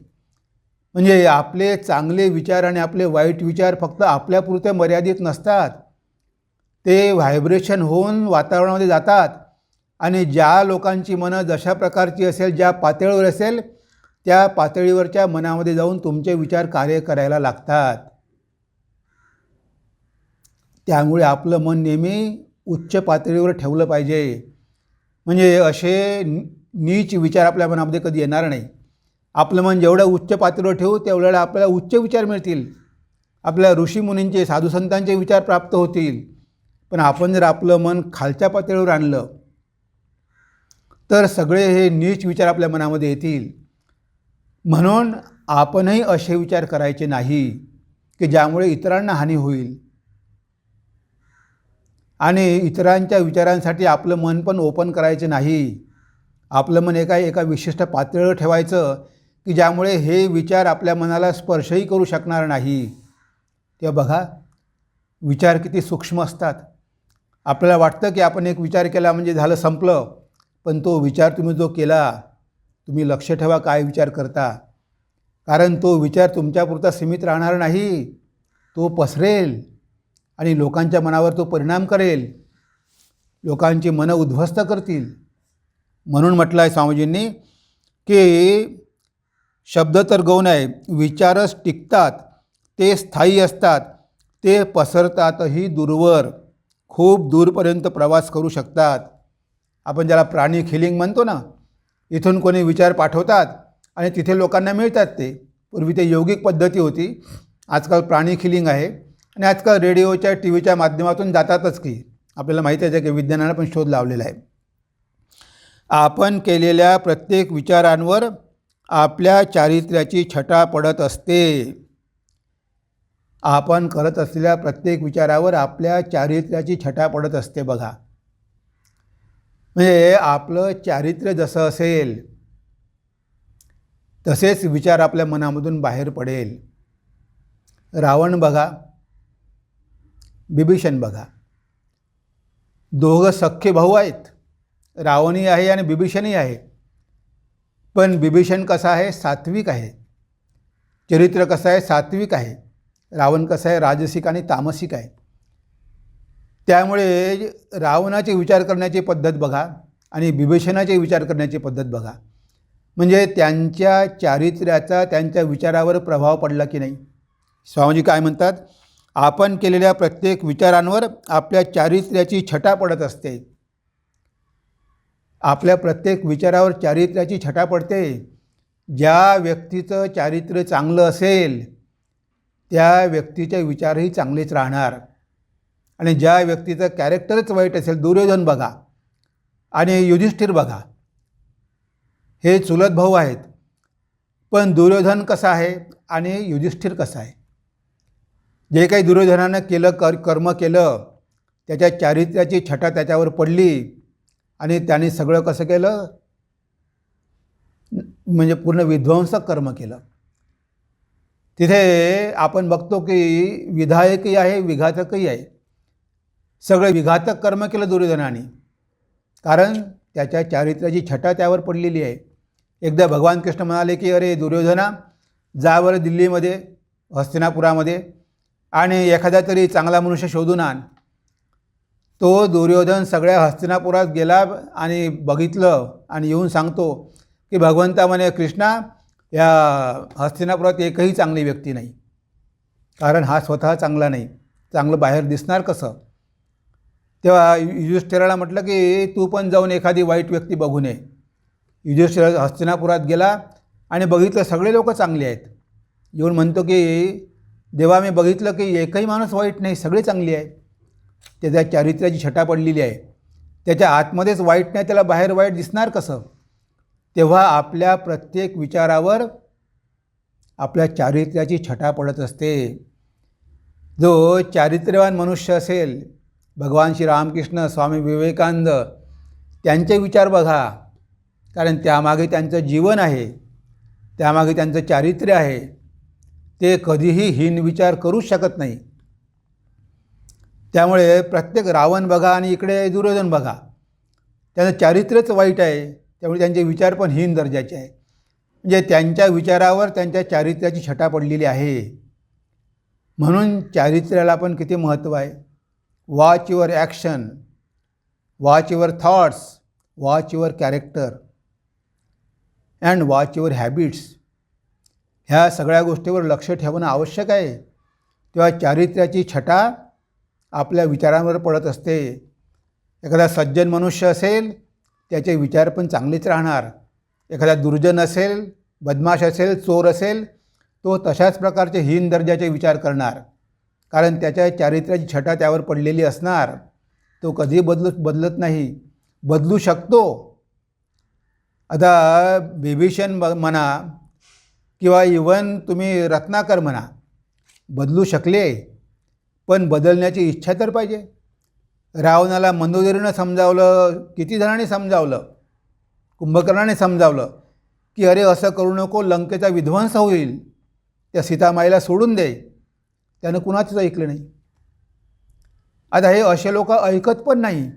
म्हणजे आपले चांगले विचार आणि आपले वाईट विचार फक्त आपल्यापुरते मर्यादित नसतात, ते व्हायब्रेशन होऊन वातावरणामध्ये जातात आणि ज्या लोकांची मनं जशा प्रकारची असेल, ज्या पातळीवर असेल, त्या पातळीवरच्या मनामध्ये जाऊन तुमचे विचार कार्य करायला लागतात. त्यामुळे आपलं मन नेहमी उच्च पातळीवर ठेवलं पाहिजे. म्हणजे असे नीच विचार आपल्या मनामध्ये कधी येणार नाही. आपलं मन जेवढं उच्च पातळीवर ठेवू तेवढ्याला आपल्याला उच्च विचार मिळतील, आपल्या ऋषीमुनींचे साधुसंतांचे विचार प्राप्त होतील. पण आपण जर आपलं मन खालच्या पातळीवर आणलं तर सगळे हे नीच विचार आपल्या मनामध्ये येतील. म्हणून आपणही असे विचार करायचे नाही की ज्यामुळे इतरांना हानी होईल. आणि इतरांच्या विचारांसाठी आपलं मन पण ओपन करायचं नाही. आपलं मन एका विशिष्ट पातळीवर ठेवायचं की ज्यामुळे हे विचार आपल्या मनाला स्पर्शही करू शकणार नाही. तेव्हा बघा, विचार किती सूक्ष्म असतात. आपल्याला वाटतं की आपण एक विचार केला म्हणजे झालं, संपलं. पण तो विचार तुम्ही जो केला, तुम्ही लक्ष ठेवा काय विचार करता. कारण तो विचार तुमच्यापुरता सीमित राहणार नाही, तो पसरेल आणि लोकांच्या मनावर तो परिणाम करेल, लोकांची मनं उद्ध्वस्त करतील. म्हणून म्हटलं आहे स्वामीजींनी की शब्द तर गौण आहे, विचारच टिकतात, ते स्थायी असतात, ते पसरतातही दूरवर, खूप दूरपर्यंत प्रवास करू शकतात. आपण ज्याला प्राणिक हिलिंग म्हणतो ना, इथून कोणी विचार पाठवतात आणि तिथे लोकांना मिळतात. ते पूर्वी ते यौगिक पद्धती होती, आजकाल प्राणिक हिलिंग आहे आणि आजकाल रेडिओच्या टी व्हीच्या माध्यमातून जातातच की. आपल्याला माहिती आहे की विज्ञानानं पण शोध लावलेला आहे. आपण केलेल्या प्रत्येक विचारांवर आपल्या चारित्र्याची छटा पडत असते. आपण करत असलेल्या प्रत्येक विचारावर आपल्या चारित्र्याची छटा पडत असते. बघा, म्हणजे आपलं चारित्र्य जसं असेल तसेच विचार आपल्या मनामधून बाहेर पडेल. रावण बघा, बिभीषण बघा, दोघं सख्खे भाऊ आहेत. रावणही आहे आणि बिभीषणही आहे. पण बिभीषण कसा आहे, सात्विक आहे, चरित्र कसं आहे, सात्विक आहे. रावण कसं आहे, राजसिक आणि तामसिक आहे. त्यामुळे रावणाचे विचार करण्याची पद्धत बघा आणि बिभीषणाचे विचार करण्याची पद्धत बघा, म्हणजे त्यांच्या चारित्र्याचा त्यांच्या विचारावर प्रभाव पडला की नाही. स्वामीजी काय म्हणतात, आपण केलेल्या प्रत्येक विचारांवर आपल्या चारित्र्याची छटा पडत असते. आपल्या प्रत्येक विचारावर चारित्र्याची छटा पडते. ज्या व्यक्तीचं चारित्र्य चांगलं असेल त्या व्यक्तीचे विचारही चांगलेच राहणार, आणि ज्या व्यक्तीचं कॅरेक्टरच वाईट असेल, दुर्योधन बघा आणि युधिष्ठिर बघा, हे चुलत भाऊ आहेत, पण दुर्योधन कसा आहे आणि युधिष्ठिर कसा आहे. जे काही दुर्योधनानं केलं कर्म केलं त्याच्या चारित्र्याची छटा त्याच्यावर पडली आणि त्याने सगळं कसं केलं, म्हणजे पूर्ण विध्वंसक कर्म केलं. तिथे आपण बघतो की विधायकही आहे, विघातकही आहे. सगळं विघातक कर्म केलं दुर्योधनाने, कारण त्याच्या चारित्र्याची छटा त्यावर पडलेली आहे. एकदा भगवान कृष्ण म्हणाले की अरे दुर्योधना, जा बरं दिल्लीमध्ये हस्तिनापुरामध्ये आणि एखादा तरी चांगला मनुष्य शोधून आण. तो दुर्योधन सगळ्या हस्तिनापुरात गेला आणि बघितलं आणि येऊन सांगतो की भगवंता म्हणे कृष्णा, या हस्तिनापुरात एकही चांगली व्यक्ती नाही, कारण हा स्वतः चांगला नाही, चांगलं बाहेर दिसणार कसं. तेव्हा युधिष्ठिराला म्हटलं की तू पण जाऊन एखादी वाईट व्यक्ती बघून ये. युधिष्ठिर हस्तिनापुरात गेला आणि बघितलं सगळे लोक चांगले आहेत. येऊन म्हणतो की देवा, मी बघितलं की एकही माणूस वाईट नाही, सगळे चांगली आहे. त्याच्या चारित्र्याची छटा पडलेली आहे, त्याच्या आतमध्येच वाईट नाही, त्याला बाहेर वाईट दिसणार कसं. तेव्हा आपल्या प्रत्येक विचारावर आपल्या चारित्र्याची छटा पडत असते. जो चारित्र्यवान मनुष्य असेल, भगवान श्री रामकृष्ण, स्वामी विवेकानंद, त्यांचे विचार बघा, कारण त्यामागे त्यांचं जीवन आहे, त्यामागे त्यांचं चारित्र्य आहे. ते कधीही हीन विचार करूच शकत नाही. त्यामुळे प्रत्येक रावण बघा आणि इकडे दुर्योधन बघा, त्यांचं चारित्र्यच वाईट आहे, त्यामुळे त्यांचे विचार पण हीन दर्जाचे आहे. म्हणजे त्यांच्या विचारावर त्यांच्या चारित्र्याची छटा पडलेली आहे. म्हणून चारित्र्याला पण किती महत्त्व आहे. Watch your action, watch your thoughts, watch your character and watch your habits. ह्या सगळ्या गोष्टीवर लक्ष ठेवणं आवश्यक आहे. तेव्हा चारित्र्याची छटा आपल्या विचारांवर पडत असते. एखादा सज्जन मनुष्य असेल त्याचे विचार पण चांगलेच राहणार. एखादा दुर्जन असेल, बदमाश असेल, चोर असेल, तो तशाच प्रकारचे हीन दर्जाचे विचार करणार, कारण त्याच्या चारित्र्याची छटा त्यावर पडलेली असणार. तो कधी बदलत नाही, बदलू शकतो. आता बिभीषण म्हणा किंवा इवन तुम्ही रत्नाकर म्हणा, बदलू शकले, पण बदलण्याची इच्छा तर पाहिजे. रावणाला मंदोदरीनं समजावलं, किती जणांनी समजावलं, कुंभकर्णाने समजावलं की अरे असं करू नको, लंकेचा विध्वंस होईल, त्या सीतामाईला सोडून दे. त्यानं कुणाचंच ऐकलं नाही. आता हे असे लोक ऐकत पण नाही,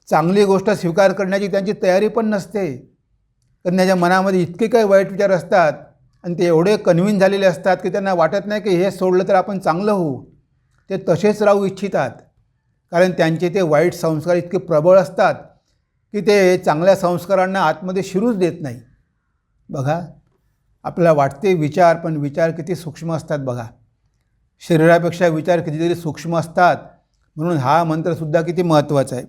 चांगली गोष्ट स्वीकार करण्याची त्यांची तयारी पण नसते, कारण त्याच्या मनामध्ये इतके काही वाईट विचार असतात आणि ते एवढे कन्व्हिन्स झालेले असतात की त्यांना वाटत नाही की हे सोडलं तर आपण चांगलं होऊ. ते तसेच राहू इच्छितात, कारण त्यांचे ते वाईट संस्कार इतके प्रबळ असतात की ते चांगल्या संस्कारांना आतमध्ये शिरूच देत नाही. बघा, आपल्याला वाटते विचार, पण विचार किती सूक्ष्म असतात बघा. शरीरापेक्षा विचार कितीतरी सूक्ष्म असतात. म्हणून हा मंत्रसुद्धा किती महत्त्वाचा आहे.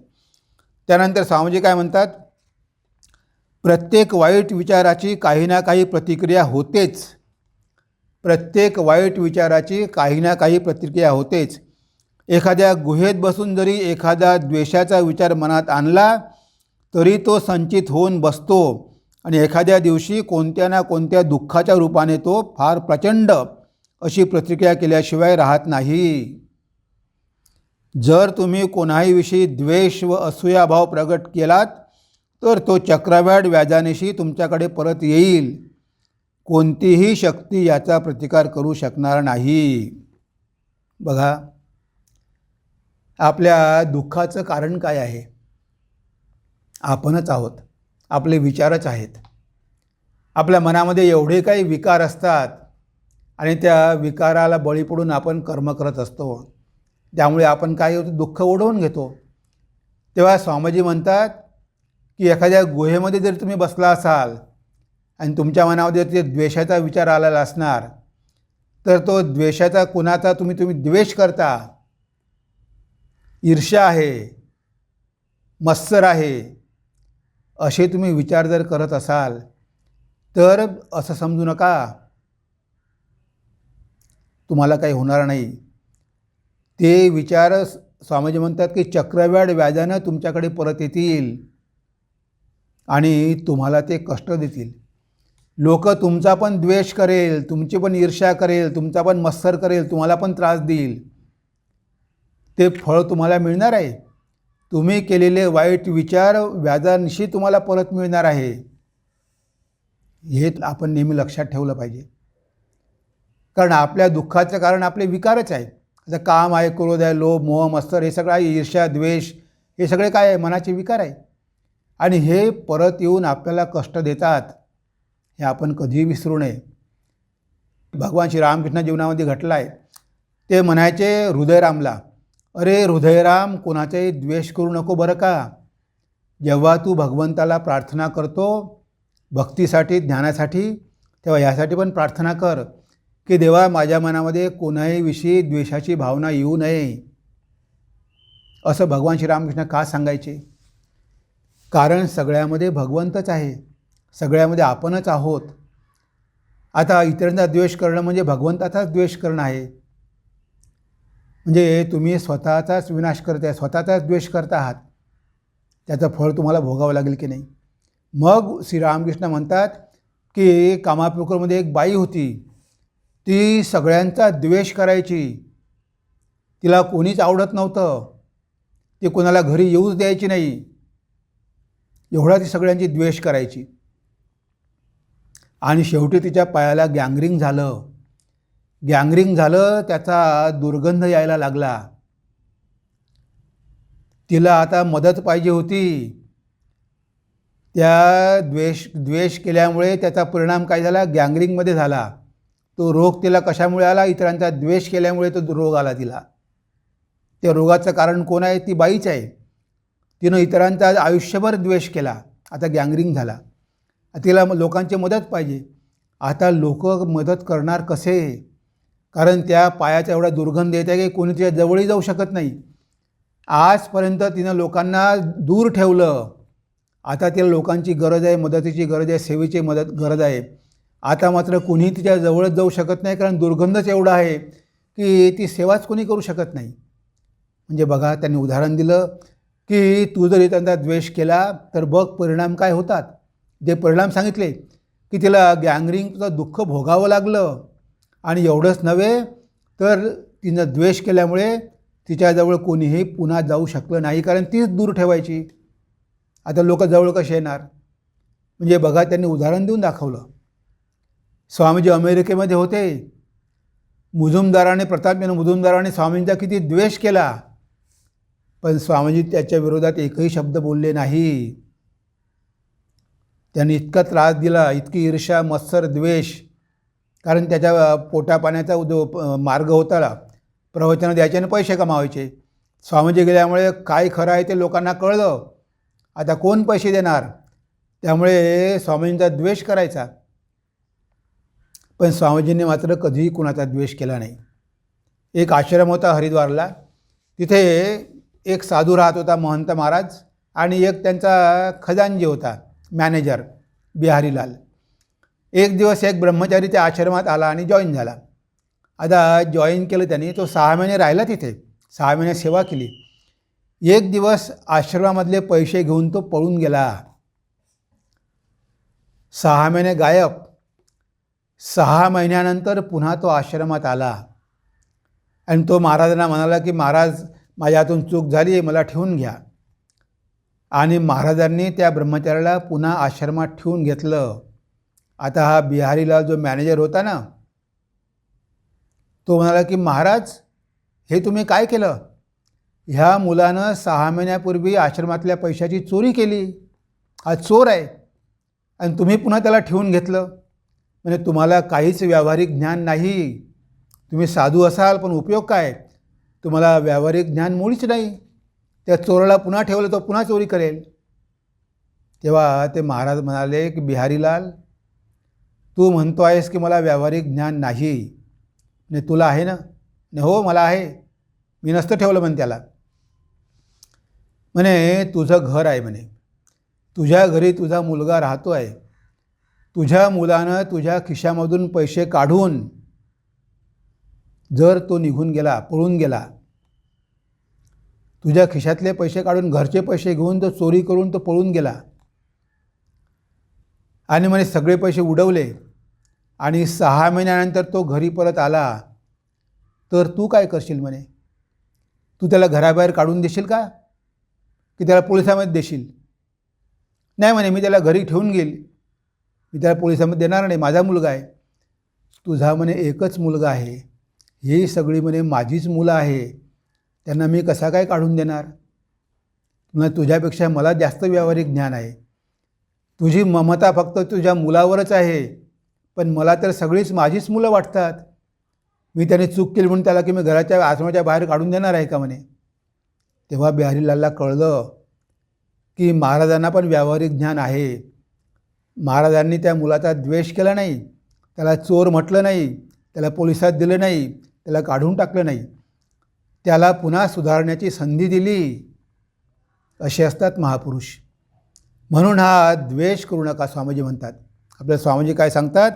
त्यानंतर स्वामीजी काय म्हणतात, प्रत्येक वाईट विचाराची काही ना काही प्रतिक्रिया होतेच. प्रत्येक वाईट विचाराची काही ना काही प्रतिक्रिया होतेच. एखाद्या गुहेत बसून जरी एखादा द्वेषाचा विचार मनात आणला तरी तो संचित होऊन बसतो आणि एखाद्या दिवशी कोणत्या ना कोणत्या दुःखाच्या रूपाने तो फार प्रचंड अशी प्रतिक्रिया केल्याशिवाय राहत नाही. जर तुम्ही कोणाहीविषयी द्वेष व असूयाभाव प्रगट केलात तर तो चक्रवाढ व्याजानेशी तुमच्याकडे परत येईल. कोणतीही शक्ती याचा प्रतिकार करू शकणार नाही. बघा, आपल्या दुःखाचं कारण काय आहे? आपणच आहोत, आपले विचारच आहेत. आपल्या मनामध्ये एवढे काही विकार असतात आणि त्या विकाराला बळी पडून आपण कर्म करत असतो. त्यामुळे आपण काय होतं, दुःख ओढवून घेतो. तेव्हा स्वामीजी म्हणतात की एखाद्या गुहेमध्ये जर तुम्ही बसला असाल आणि तुमच्या मनामध्ये ते द्वेषाचा विचार आलेला असणार, तर तो द्वेषाचा कुणाचा तुम्ही द्वेष करता, ईर्ष्या आहे, मत्सर आहे, असे तुम्ही विचार जर करत असाल तर असं समजू नका तुम्हाला काही होणार नाही. ते विचार स्वामीजी म्हणतात की चक्रव्याढ व्याजानं तुमच्याकडे परत येतील आणि तुम्हाला ते कष्ट देतील. लोक तुमचा पण द्वेष करेल, तुमची पण ईर्ष्या करेल, तुमचा पण मत्सर करेल, तुम्हाला पण त्रास देईल. ते फळ तुम्हाला मिळणार आहे. तुम्ही केलेले वाईट विचार व्याजानिशी तुम्हाला परत मिळणार आहे. हे आपण नेहमी लक्षात ठेवलं पाहिजे. कारण आपल्या दुःखाचं कारण आपले विकारच आहे. आता काम आहे, क्रोध आहे, लोभ, मोह, मत्सर, हे सगळं आहे, ईर्ष्या, द्वेष, हे सगळे काय आहे, मनाचे विकार आहे. आणि हे परत येऊन आपल्याला कष्ट देतात, हे आपण कधीही विसरू नये. भगवान श्रीरामकृष्ण जीवनामध्ये घडलं आहे. ते म्हणायचे हृदयरामला, अरे हृदयराम, कोणाचाही द्वेष करू नको बरं का. जेव्हा तू भगवंताला प्रार्थना करतो भक्तीसाठी, ज्ञानासाठी, तेव्हा ह्यासाठी पण प्रार्थना कर की देवा, माझ्या मनामध्ये कोणाही विषयी द्वेषाची भावना येऊ नये. असं भगवान श्रीरामकृष्ण का सांगायचे? कारण सगळ्यामध्ये भगवंतच आहे, सगळ्यामध्ये आपणच आहोत. आता इतरांचा द्वेष करणं म्हणजे भगवंताचाच द्वेष करणं आहे. म्हणजे तुम्ही स्वतःचाच विनाश करताय, स्वतःचाच द्वेष करत आहात. त्याचं फळ तुम्हाला भोगावं लागेल की नाही. मग श्रीरामकृष्ण म्हणतात की कामापूरमध्ये एक बाई होती, ती सगळ्यांचा द्वेष करायची. तिला कोणीच आवडत नव्हतं, ती कोणाला घरी येऊच द्यायची नाही, एवढा ती सगळ्यांची द्वेष करायची. आणि शेवटी तिच्या पायाला गँग्रीन झालं. त्याचा दुर्गंध यायला लागला. तिला आता मदत पाहिजे होती. त्या द्वेष केल्यामुळे त्याचा परिणाम काय झाला, गँग्रीनमध्ये झाला. तो रोग तिला कशामुळे आला? इतरांचा द्वेष केल्यामुळे तो रोग आला तिला. त्या रोगाचं कारण कोण आहे? ती बाईच आहे. तिनं इतरांचा आयुष्यभर द्वेष केला, आता गँग्रीन झाला. तिला लोकांची मदत पाहिजे. आता लोक मदत करणार कसे? कारण त्या पायाचा एवढा दुर्गंध येत आहे की कोणी तिच्या जवळही जाऊ शकत नाही. आजपर्यंत तिनं लोकांना दूर ठेवलं. आता तिला लोकांची गरज आहे, मदतीची गरज आहे, सेवेची गरज आहे. आता मात्र कोणी तिच्या जवळच जाऊ शकत नाही, कारण दुर्गंधच एवढा आहे की ती सेवाच कोणी करू शकत नाही. म्हणजे बघा, त्यांनी उदाहरण दिलं की तू जर त्यांचा द्वेष केला तर बघ परिणाम काय होतात. जे परिणाम सांगितले की तिला गँग्रीनचं दुःख भोगावं लागलं. आणि एवढंच नव्हे तर तिनं द्वेष केल्यामुळे तिच्याजवळ कोणीही पुन्हा जाऊ शकलं नाही, कारण तीच दूर ठेवायची. आता लोक जवळ कसे येणार? म्हणजे बघा, त्यांनी उदाहरण देऊन दाखवलं. स्वामीजी अमेरिकेमध्ये होते. प्रतापचंद्र मुजुमदाराने स्वामींचा किती द्वेष केला, पण स्वामीजी त्याच्या विरोधात एकही शब्द बोलले नाही. त्यांनी इतका त्रास दिला, इतकी ईर्ष्या, मत्सर, द्वेष, कारण त्याच्या पोटापाण्याचा मार्ग होता. प्रवचनं द्यायचे आणि पैसे कमावायचे. स्वामीजी गेल्यामुळे काय खरं आहे ते लोकांना कळलं. आता कोण पैसे देणार? त्यामुळे स्वामींचा द्वेष करायचा. पण स्वामीजींनी मात्र कधीही कुणाचा द्वेष केला नाही. एक आश्रम होता हरिद्वारला. तिथे एक साधू राहत होता, महंत महाराज, आणि एक त्यांचा खजानजी होता, मॅनेजर, बिहारीलाल. एक दिवस एक ब्रह्मचारी त्या आश्रमात आला आणि जॉईन झाला. आता जॉईन केलं त्यांनी. तो 6 महिने राहिला तिथे, 6 महिने सेवा केली. एक दिवस आश्रमामधले पैसे घेऊन तो पळून गेला. 6 महिने गायब. 6 महिन्यानंतर पुन्हा तो आश्रमात आला आणि तो महाराजांना म्हणाला की महाराज, माझ्या हातून चूक झाली आहे, मला ठेवून घ्या. आणि महाराजांनी त्या ब्रह्मचार्याला पुन्हा आश्रमात ठेवून घेतलं. आता हा बिहारीला जो मॅनेजर होता ना, तो म्हणाला की महाराज, हे तुम्ही काय केलं? ह्या मुलानं 6 महिन्यापूर्वी आश्रमातल्या पैशाची चोरी केली, हा चोर आहे, आणि तुम्ही पुन्हा त्याला ठेवून घेतलं. म्हणजे तुम्हाला काहीच व्यावहारिक ज्ञान नाही. तुम्ही साधू असाल पण उपयोग काय? तुम्हाला व्यावहारिक ज्ञान मुळीच नाही. त्या चोराला पुन्हा ठेवलं तो पुन्हा चोरी करेल. तेव्हा ते महाराज म्हणाले की बिहारीलाल, तू म्हणतो आहेस की मला व्यावहारिक ज्ञान नाही, नाही तुला आहे ना? नाही हो मला आहे, मी नसतं ठेवलं म्हणे त्याला. म्हणे तुझं घर आहे म्हणे, तुझ्या घरी तुझा मुलगा राहतो आहे, तुझ्या मुलानं तुझ्या खिशामधून पैसे काढून जर तो निघून गेला, पळून गेला, तुझ्या खिशातले पैसे काढून घरचे पैसे घेऊन तो चोरी करून तो पळून गेला आणि म्हणे सगळे पैसे उडवले आणि 6 महिन्यानंतर तो घरी परत आला, तर तू काय करशील म्हणे? तू त्याला घराबाहेर काढून देशील का, की त्याला पोलिसामध्ये देशील? नाही म्हणे, मी त्याला घरी ठेवून घेईल, मी त्याला पोलिसामध्ये देणार नाही, माझा मुलगा आहे. तुझा म्हणे एकच मुलगा आहे, ही सगळी म्हणे माझीच मुलं आहे, त्यांना मी कसा काय काढून देणार? म्हणजे तुझ्यापेक्षा मला जास्त व्यावहारिक ज्ञान आहे. तुझी ममता फक्त तुझ्या मुलावरच आहे, पण मला तर सगळीच माझीच मुलं वाटतात. मी त्याने चूक केली म्हणून त्याला की मी घराच्या आश्रमाच्या बाहेर काढून देणार आहे का म्हणे? तेव्हा बिहारीलालला कळलं की महाराजांना पण व्यावहारिक ज्ञान आहे. महाराजांनी त्या मुलाचा द्वेष केला नाही, त्याला चोर म्हटलं नाही, त्याला पोलिसात दिलं नाही, त्याला काढून टाकलं नाही, त्याला पुन्हा सुधारण्याची संधी दिली. असे असतात महापुरुष. म्हणून हा द्वेष करू नका स्वामीजी म्हणतात. आपल्या स्वामीजी काय सांगतात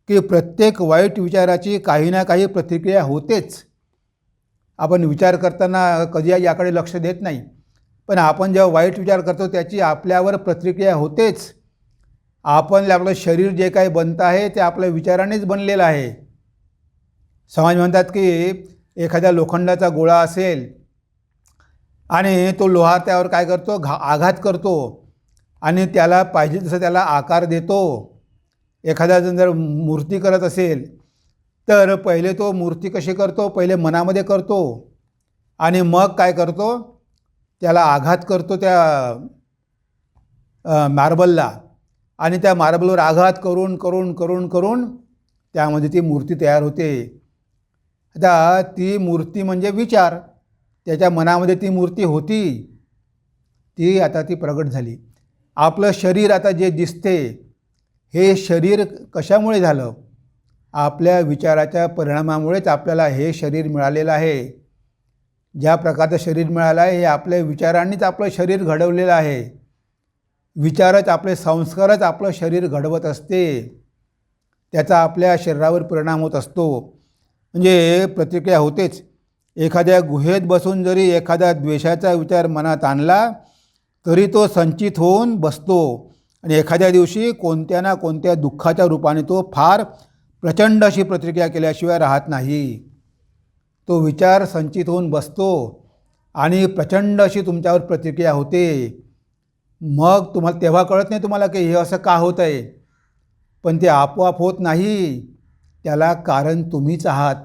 की प्रत्येक वाईट विचाराची काही ना काही प्रतिक्रिया होतेच. आपण विचार करताना कधी याकडे लक्ष देत नाही, पण आपण जेव्हा वाईट विचार करतो त्याची आपल्यावर प्रतिक्रिया होतेच. आपलं शरीर जे काही बनतं आहे ते आपल्या विचारानेच बनलेलं आहे. समाज म्हणतात की एखाद्या लोखंडाचा गोळा असेल आणि तो लोहा त्यावर काय करतो, आघात करतो आणि त्याला पाहिजे तसं त्याला आकार देतो. एखादा जर मूर्ती करत असेल तर पहिले तो मूर्ती कशी करतो, पहिले मनामध्ये करतो आणि मग काय करतो, त्याला आघात करतो त्या मार्बलला आणि त्या मार्बलवर आघात करून करून करून करून त्यामध्ये ती मूर्ती तयार होते. आता ती मूर्ती म्हणजे विचार, त्याच्या मनामध्ये ती मूर्ती होती, ती आता ती प्रगट झाली. आपलं शरीर आता जे दिसते हे शरीर कशामुळे झालं? आपल्या विचाराच्या परिणामामुळेच आपल्याला हे शरीर मिळालेलं आहे. ज्या प्रकारचं शरीर मिळालं आहे हे आपल्या विचारांनीच आपलं शरीर घडवलेलं आहे. विचारच, आपले संस्कारच आपलं शरीर घडवत असते, त्याचा आपल्या शरीरावर परिणाम होत असतो. म्हणजे प्रतिक्रिया होतेच. एखाद्या गुहेत बसून जरी एखादा द्वेषाचा विचार मनात आणला तरी तो संचित होऊन बसतो आणि एखाद्या दिवशी कोणत्या ना कोणत्या दुःखाच्या रूपाने तो फार प्रचंड अशी प्रतिक्रिया केल्याशिवाय राहत नाही. तो विचार संचित होऊन बसतो आणि प्रचंड अशी तुमच्यावर प्रतिक्रिया होते. मग तुम्हाला तेव्हा कळत नाही तुम्हाला की हे असं का होत आहे, पण ते आपोआप होत नाही, त्याला कारण तुम्हीच आहात.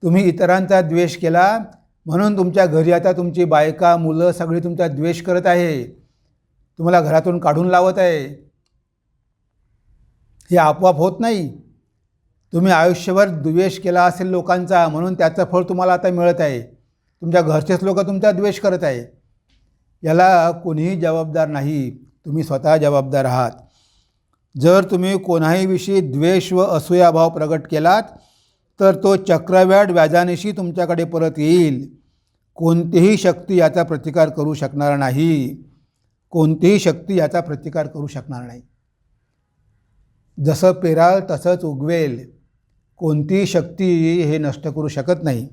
तुम्ही इतरांचा द्वेष केला म्हणून तुमच्या घरी आता तुमची बायका मुलं सगळी तुमचा द्वेष करत आहे, तुम्हाला घरातून काढून लावत आहे. हे आपोआप होत नाही. तुम्ही आयुष्यभर द्वेष केला असेल लोकांचा म्हणून त्याचं फळ तुम्हाला आता मिळत आहे. तुमच्या घरचेच लोक तुमचा द्वेष करत आहे. याला कोणीही जबाबदार नाही, तुम्ही स्वतः जबाबदार आहात. जर तुम्ही कोणाही विषयी द्वेष व असूयाभाव प्रगट केलात तर तो चक्रव्याढ व्याजानेशी तुमच्याकडे परत येईल. कोणतीही शक्ती याचा प्रतिकार करू शकणार नाही, कोणतीही शक्ती याचा प्रतिकार करू शकणार नाही. जसं पेराल तसंच उगवेल, कोणतीही शक्ती हे नष्ट करू शकत नाही.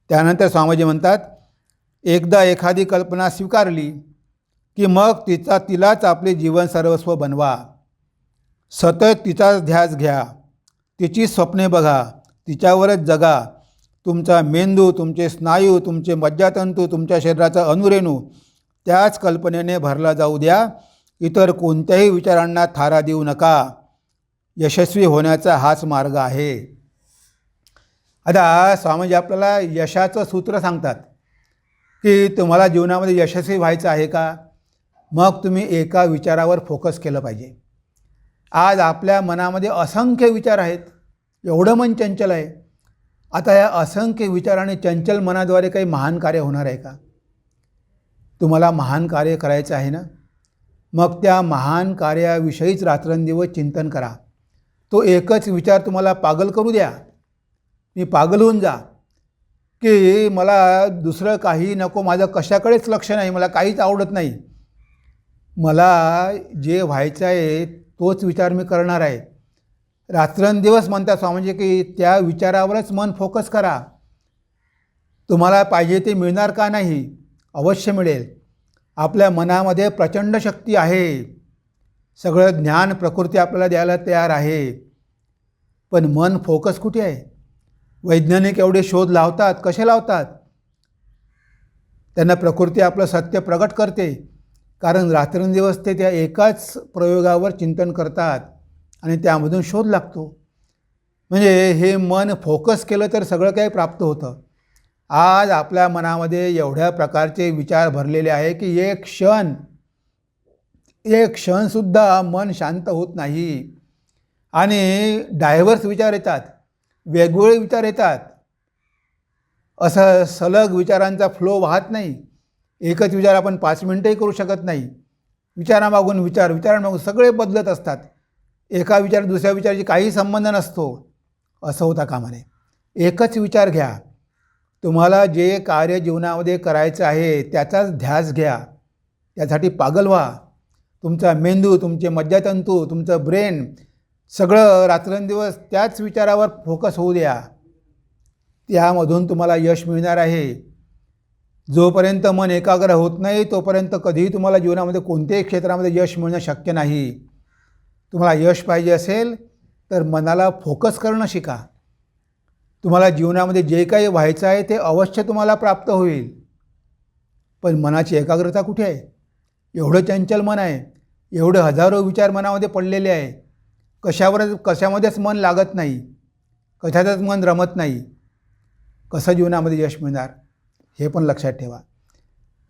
त्यानंतर स्वामीजी म्हणतात, एकदा एखादी कल्पना स्वीकारली की मग तिलाच आपले जीवन सर्वस्व बनवा. सतत तिचाच ध्यास घ्या, तिची स्वप्ने बघा, तिच्यावरच जगा. तुमचा मेंदू, तुमचे स्नायू, तुमचे मज्जातंतू, तुमच्या शरीराचा अणुरेणू त्याच कल्पनेने भरला जाऊ द्या. इतर कोणत्याही विचारांना थारा देऊ नका. यशस्वी होण्याचा हाच मार्ग आहे. आता स्वामीजी आपल्याला यशाचं सूत्र सांगतात की तुम्हाला जीवनामध्ये यशस्वी व्हायचं आहे का, मग तुम्ही एका विचारावर फोकस केलं पाहिजे. आज आपल्या मनामध्ये असंख्य विचार आहेत, एवढं मन चंचल आहे. आता या असंख्य विचार आणि चंचल मनाद्वारे काही महान कार्य होणार आहे का? तुम्हाला महान कार्य करायचं आहे ना, मग त्या महान कार्याविषयीच रात्रंदिवस चिंतन करा. तो एकच विचार तुम्हाला पागल करू द्या. मी पागल होऊन जा की मला दुसरं काही नको, माझं कशाकडेच लक्ष नाही, मला काहीच आवडत नाही, मला जे व्हायचं आहे तोच विचार मी करणार आहे. रात्रंदिवस म्हणतात स्वामीजी की त्या विचारावरच मन फोकस करा. तुम्हाला पाहिजे ते मिळणार का नाही? अवश्य मिळेल. आपल्या मनामध्ये प्रचंड शक्ती आहे. सगळं ज्ञान प्रकृती आपल्याला द्यायला तयार आहे. पण मन फोकस कुठे आहे? वैज्ञानिक एवढे शोध लावतात, कसे लावतात? त्यांना प्रकृती आपलं सत्य प्रगट करते, कारण रात्रंदिवस ते त्या एकाच प्रयोगावर चिंतन करतात आणि त्यामधून शोध लागतो. म्हणजे हे मन फोकस केलं तर सगळं काही प्राप्त होतं. आज आपल्या मनामध्ये एवढ्या प्रकारचे विचार भरलेले आहे की एक क्षणसुद्धा मन शांत होत नाही आणि डायव्हर्स विचार येतात, वेगवेगळे विचार येतात. असं सलग विचारांचा फ्लो वाहत नाही. एकच विचार आपण 5 मिनिटंही करू शकत नाही. विचारामागून विचारांमागून सगळे बदलत असतात. एका विचार दुसऱ्या विचाराची काही संबंध नसतो. असं होता कामा नये. एकच विचार घ्या. तुम्हाला जे कार्य जीवनामध्ये करायचं आहे त्याचाच ध्यास घ्या. त्यासाठी पागल व्हा. तुमचा मेंदू, तुमचे मज्जातंतू, तुमचं ब्रेन सगळं रात्रंदिवस त्याच विचारावर फोकस होऊ द्या. त्यामधून तुम्हाला यश मिळणार आहे. जोपर्यंत मन एकाग्र होत नाही तोपर्यंत कधीही तुम्हाला जीवनामध्ये कोणत्याही क्षेत्रामध्ये यश मिळणं शक्य नाही. तुम्हाला यश पाहिजे असेल तर मनाला फोकस करणं शिका. तुम्हाला जीवनामध्ये जे काही व्हायचं आहे ते अवश्य तुम्हाला प्राप्त होईल. पण मनाची एकाग्रता कुठे आहे? एवढं चंचल मन आहे, एवढे हजारो विचार मनामध्ये पडलेले आहे. कशामध्येच मन लागत नाही, कशातच मन रमत नाही. कसं जीवनामध्ये यश मिळणार? हे पण लक्षात ठेवा.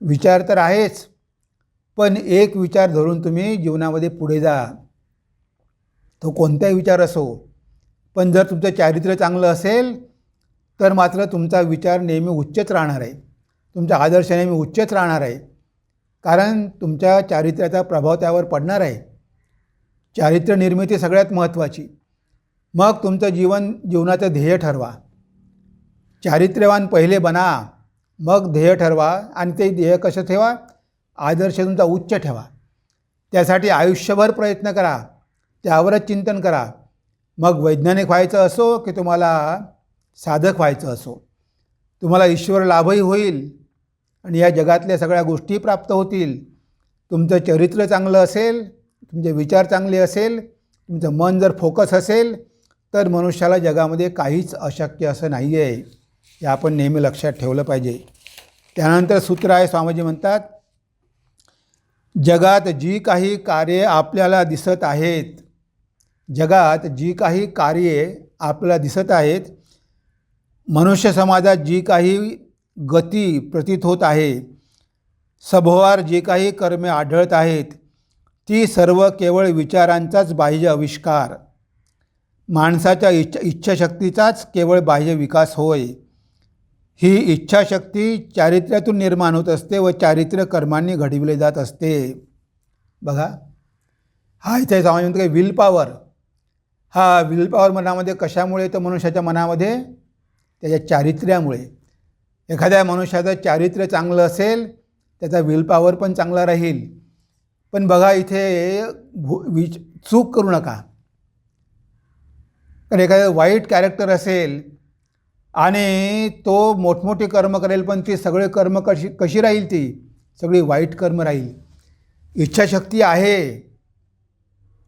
विचार तर आहेच, पण एक विचार धरून तुम्ही जीवनामध्ये पुढे जा. तो कोणताही विचार असो, पण जर तुमचं चारित्र्य चांगलं असेल तर मात्र तुमचा विचार नेहमी उच्चच राहणार आहे. तुमचा आदर्श नेहमी उच्चच राहणार आहे, कारण तुमच्या चारित्र्याचा प्रभाव त्यावर पडणार आहे. चारित्र्य निर्मिती सगळ्यात महत्त्वाची. मग तुमचं जीवनाचं ध्येय ठरवा. चारित्र्यवान पहिले बना, मग ध्येय ठरवा. आणि ते ध्येय कसं ठेवा? आदर्श तुमचा उच्च ठेवा. त्यासाठी आयुष्यभर प्रयत्न करा, त्यावरच चिंतन करा. मग वैज्ञानिक व्हायचं असो की तुम्हाला साधक व्हायचं असो, तुम्हाला ईश्वर लाभही होईल आणि या जगातल्या सगळ्या गोष्टी प्राप्त होतील. तुमचं चरित्र चांगलं असेल, तुमचे विचार चांगले असेल, तुमचं मन जर फोकस असेल तर मनुष्याला जगामध्ये काहीच अशक्य असं नाही आहे. हे आपण नेहमी लक्षात ठेवलं पाहिजे. त्यानंतर सूत्र आहे, स्वामीजी म्हणतात, जगात जी काही कार्ये आपल्याला दिसत आहेत, जगात जी काही कार्ये आपल्याला दिसत आहेत, मनुष्य समाजात जी काही गती प्रतीत होत आहे, सभोवार जे काही कर्मे आढळत आहेत, ती सर्व केवळ विचारांचाच बाह्य आविष्कार, माणसाच्या इच्छाशक्तीचाच केवळ बाह्य विकास होय. ही इच्छाशक्ती चारित्र्यातून निर्माण होत असते व चारित्र्य कर्मांनी घडविले जात असते. बघा, हा इथे समाज म्हणतो की विल पॉवर. हा विल पॉवर मनामध्ये कशामुळे? तर मनुष्याच्या मनामध्ये त्याच्या चारित्र्यामुळे. एखाद्या मनुष्याचं चारित्र्य चांगलं असेल त्याचा विल पॉवर पण चांगला राहील. पण बघा, इथे चूक करू नका. तर एखादं वाईट कॅरेक्टर असेल आणि तो मोठमोठी कर्म करेल, पण ती सगळे कर्म कशी राहील? ती सगळी वाईट कर्म राहील. इच्छाशक्ती आहे,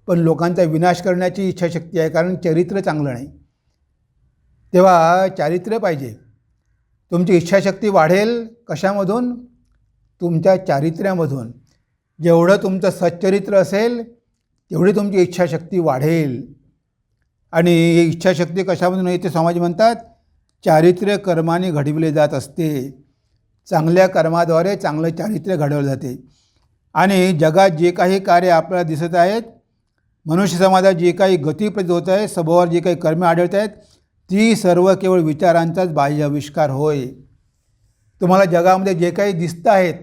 पण लोकांचा विनाश करण्याची इच्छाशक्ती आहे, कारण चरित्र चांगलं नाही. तेव्हा चारित्र्य पाहिजे. तुमची इच्छाशक्ती वाढेल कशामधून? तुमच्या चारित्र्यामधून. जेवढं तुमचं सच्चरित्र असेल तेवढी तुमची इच्छाशक्ती वाढेल. आणि ही इच्छाशक्ती कशामधून येते? समाज म्हणतात चारित्र्य कर्माने घडविले जात असते. चांगल्या कर्माद्वारे चांगलं चारित्र्य घडवलं जाते. आणि जगात जे काही कार्य आपल्याला दिसत आहेत, मनुष्य समाजात जे काही गती प्रतीत होत आहे, सभोवार जे काही कर्मे आढळत आहेत, ती सर्व केवळ विचारांचाच बाह्य आविष्कार होय. तुम्हाला जगामध्ये जे काही दिसतं आहेत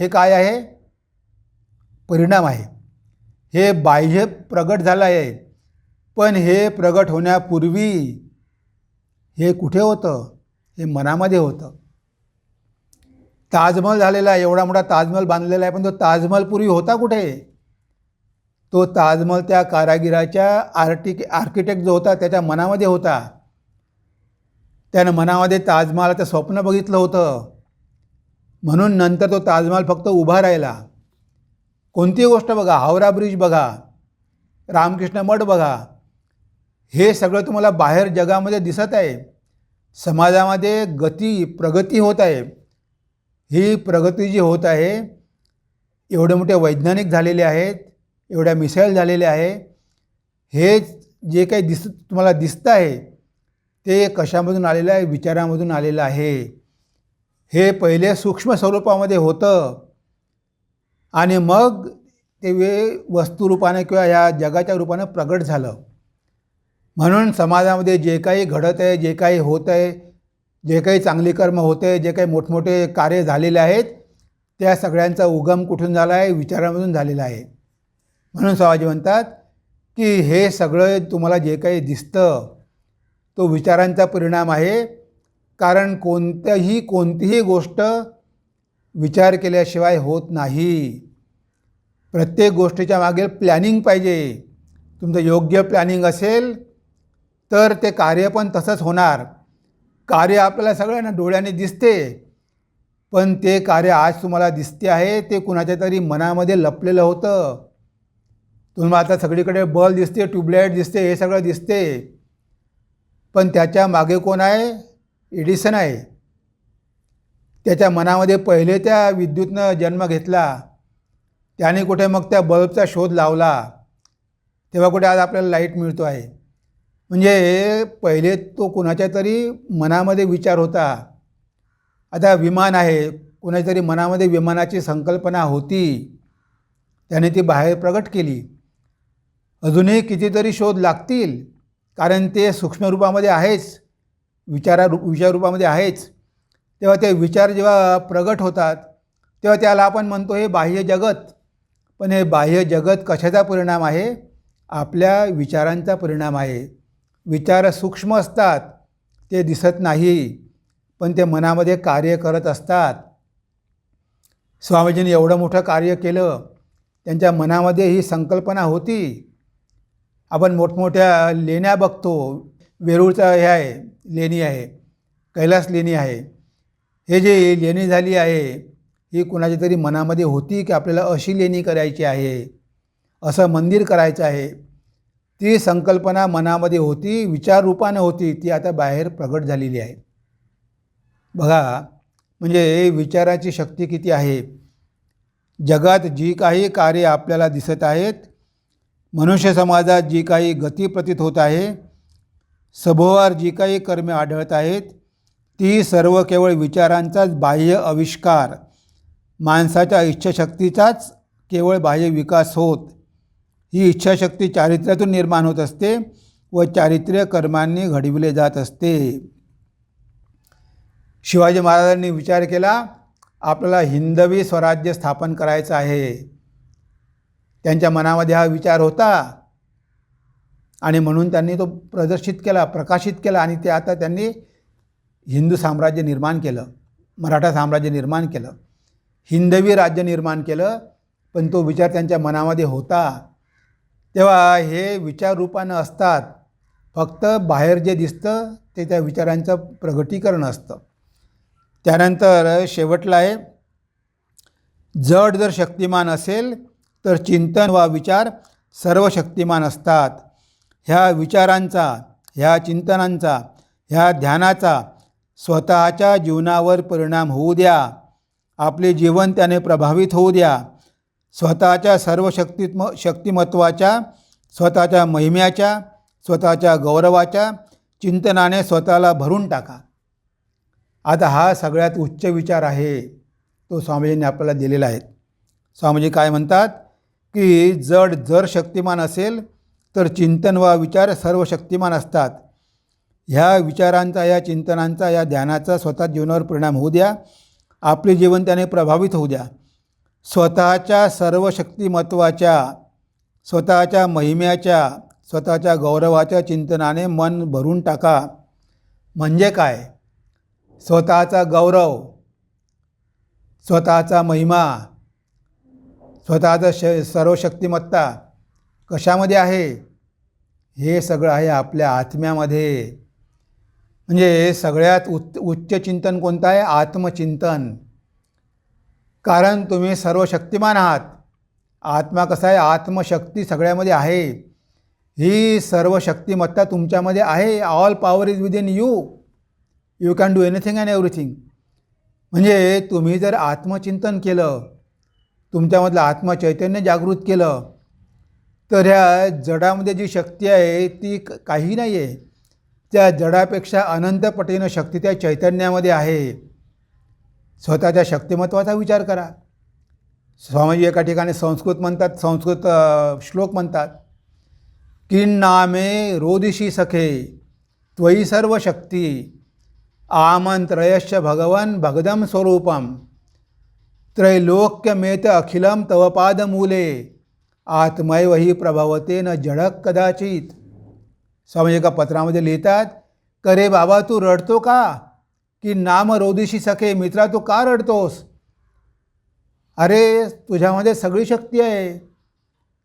हे काय आहे? परिणाम आहे. हे बाह्य प्रगट झालं आहे, पण हे प्रगट होण्यापूर्वी हे कुठे होतं? हे मनामध्ये होतं. ताजमहल झालेला आहे, एवढा मोठा ताजमहल बांधलेला आहे, पण तो ताजमहल पूर्वी होता कुठे? तो ताजमहल त्या कारागिराच्या आर्किटेक्ट जो होता त्याच्या मनामध्ये होता. त्यानं मनामध्ये ताजमहालाचं स्वप्न बघितलं होतं, म्हणून नंतर तो ताजमहल फक्त उभा राहिला. कोणती गोष्ट बघा, हावरा ब्रिज बघा, रामकृष्ण मठ बघा, हे सगळं तुम्हाला बाहेर जगामध्ये दिसत आहे. समाजामध्ये प्रगती होत आहे. ही प्रगती जी होत आहे, एवढे मोठे वैज्ञानिक झालेले आहेत, एवढ्या मिसाईल झालेल्या आहे, हे जे काही तुम्हाला दिसतं आहे ते कशामधून आलेलं आहे? विचारामधून आलेलं आहे. हे पहिले सूक्ष्म स्वरूपामध्ये होतं आणि मग ते वस्तुरूपाने किंवा ह्या जगाच्या रूपानं प्रगट झालं. म्हणून समाजामध्ये जे काही घडत आहे, जे काही होत आहे, जे काही चांगली कर्म होत आहे, जे काही मोठमोठे कार्य झालेले आहेत, त्या सगळ्यांचा उगम कुठून झाला आहे? विचारामधून झालेला आहे. म्हणून स्वामीजी म्हणतात की हे सगळं तुम्हाला जे काही दिसतं तो विचारांचा परिणाम आहे. कारण कोणतीही गोष्ट विचार केल्याशिवाय होत नाही. प्रत्येक गोष्टीच्या मागे प्लॅनिंग पाहिजे. तुमचं योग्य प्लॅनिंग असेल तर ते कार्य पण तसंच होणार. कार्य आपल्याला सगळ्यांना डोळ्याने दिसते, पण ते कार्य आज तुम्हाला दिसते आहे ते कुणाच्या तरी मनामध्ये लपलेलं होतं. तुम्हाला आता सगळीकडे बल्ब दिसते, ट्यूबलाईट दिसते, हे सगळं दिसते, पण त्याच्या मागे कोण आहे? एडिसन आहे. त्याच्या मनामध्ये पहिले त्या विद्युतनं जन्म घेतला, त्याने कुठे मग त्या बल्बचा शोध लावला, तेव्हा कुठे आज आपल्याला लाईट मिळतो आहे. म्हणजे पहिले तो कुणाच्या तरी मनामध्ये विचार होता. आता विमान आहे, कुणाच्या तरी मनामध्ये विमानाची संकल्पना होती, त्याने ती बाहेर प्रगट केली. अजूनही कितीतरी शोध लागतील, कारण ते सूक्ष्मरूपामध्ये आहेच, विचाररूपामध्ये आहेच. तेव्हा ते विचार जेव्हा प्रगट होतात तेव्हा त्याला आपण म्हणतो हे बाह्य जगत. पण हे बाह्य जगत कशाचा परिणाम आहे? आपल्या विचारांचा परिणाम आहे. विचार सूक्ष्म असतात, ते दिसत नाही, पण ते मनामध्ये कार्य करत असतात. स्वामीजींनी एवढं मोठं कार्य केलं, त्यांच्या मनामध्ये ही संकल्पना होती. आपण मोठमोठ्या लेण्या बघतो, वेरूळचा हे आहे, लेणी आहे, कैलास लेणी आहे. हे जे लेणी झाली आहे ही कुणाच्या तरी मनामध्ये होती की आपल्याला अशी लेणी करायची आहे, असं मंदिर करायचं आहे. ती संकल्पना मनामध्ये होती, विचाररूपानं होती, ती आता बाहेर प्रगट झालेली आहे. बघा, म्हणजे विचाराची शक्ती किती आहे. जगात जी काही कार्य आपल्याला दिसत आहेत, मनुष्य समाजात जी काही गती प्रतीत होत आहे, सभोवार जी काही कर्मे आढळत आहेत, ती सर्व केवळ विचारांचाच बाह्य आविष्कार, माणसाच्या इच्छाशक्तीचाच केवळ बाह्य विकास होत. ही इच्छाशक्ती चारित्र्यातून निर्माण होत असते व चारित्र्य कर्मांनी घडविले जात असते. शिवाजी महाराजांनी विचार केला, आपल्याला हिंदवी स्वराज्य स्थापन करायचं आहे. त्यांच्या मनामध्ये हा विचार होता आणि म्हणून त्यांनी तो प्रकाशित केला आणि ते आता त्यांनी हिंदू साम्राज्य निर्माण केलं, मराठा साम्राज्य निर्माण केलं, हिंदवी राज्य निर्माण केलं. पण तो विचार त्यांच्या मनामध्ये होता. तेव्हा हे विचार रूपानं असतात, फक्त बाहेर जे दिसतं ते त्या विचारांचं प्रगटीकरण असतं. त्यानंतर शेवटला आहे, जड जर शक्तिमान असेल तर चिंतन वा विचार सर्व शक्तिमान असतात. ह्या विचारांचा, ह्या चिंतनांचा, ह्या ध्यानाचा स्वतःच्या जीवनावर परिणाम होऊ द्या. आपले जीवन त्याने प्रभावित होऊ द्या. स्वतःच्या सर्व शक्तिमत्वाच्या, स्वतःच्या महिम्याच्या, स्वतःच्या गौरवाच्या चिंतनाने स्वतःला भरून टाका. आता हा सगळ्यात उच्च विचार आहे, तो स्वामीजींनी आपल्याला दिलेला आहे. स्वामीजी काय म्हणतात की जर शक्तिमान असेल तर चिंतन वा विचार सर्व शक्तिमान असतात. ह्या विचारांचा, या चिंतनांचा, या ध्यानाचा स्वतः जीवनावर परिणाम होऊ द्या. आपले जीवन त्याने प्रभावित होऊ द्या. स्वतःच्या सर्व शक्तिमत्वाच्या, स्वतःच्या महिम्याच्या, स्वतःच्या गौरवाच्या चिंतनाने मन भरून टाका. म्हणजे काय? स्वतःचा गौरव, स्वतःचा महिमा, स्वतःचं सर्व शक्तिमत्ता कशामध्ये आहे? हे सगळं आहे आपल्या आत्म्यामध्ये. म्हणजे सगळ्यात उच्च चिंतन कोणतं आहे? आत्मचिंतन. कारण तुम्ही सर्वशक्तिमान आहात. आत्मा कसा आहे? आत्मशक्ती सगळ्यामध्ये आहे. ही सर्व शक्तिमत्ता तुमच्यामध्ये आहे. All power is within you. You can do anything and everything. म्हणजे तुम्ही जर आत्मचिंतन केलं, तुमच्यामधलं आत्मचैतन्य जागृत केलं, तर ह्या जडामध्ये जी शक्ती आहे ती काही नाही आहे. त्या जडापेक्षा अनंत पटीनं शक्ती त्या चैतन्यामध्ये आहे. स्वतःच्या शक्तिमत्वाचा विचार करा. स्वामीजी एका ठिकाणी संस्कृत श्लोक म्हणतात, किन्नामे रोदिशी सखे त्वयि सर्व शक्ती आमंत्रयश्च भगवन् भगदम स्वरूपम त्रैलोक्यमेत अखिलम तव पादमूले आत्मैव हि प्रभवते न जडक कदाचित. स्वामी एका पत्रामध्ये लिहितात, करे बाबा तू रडतो का? की नाम रोदिशी सखे, मित्रा तू का रडतोस? अरे तुझ्यामध्ये सगळी शक्ती आहे.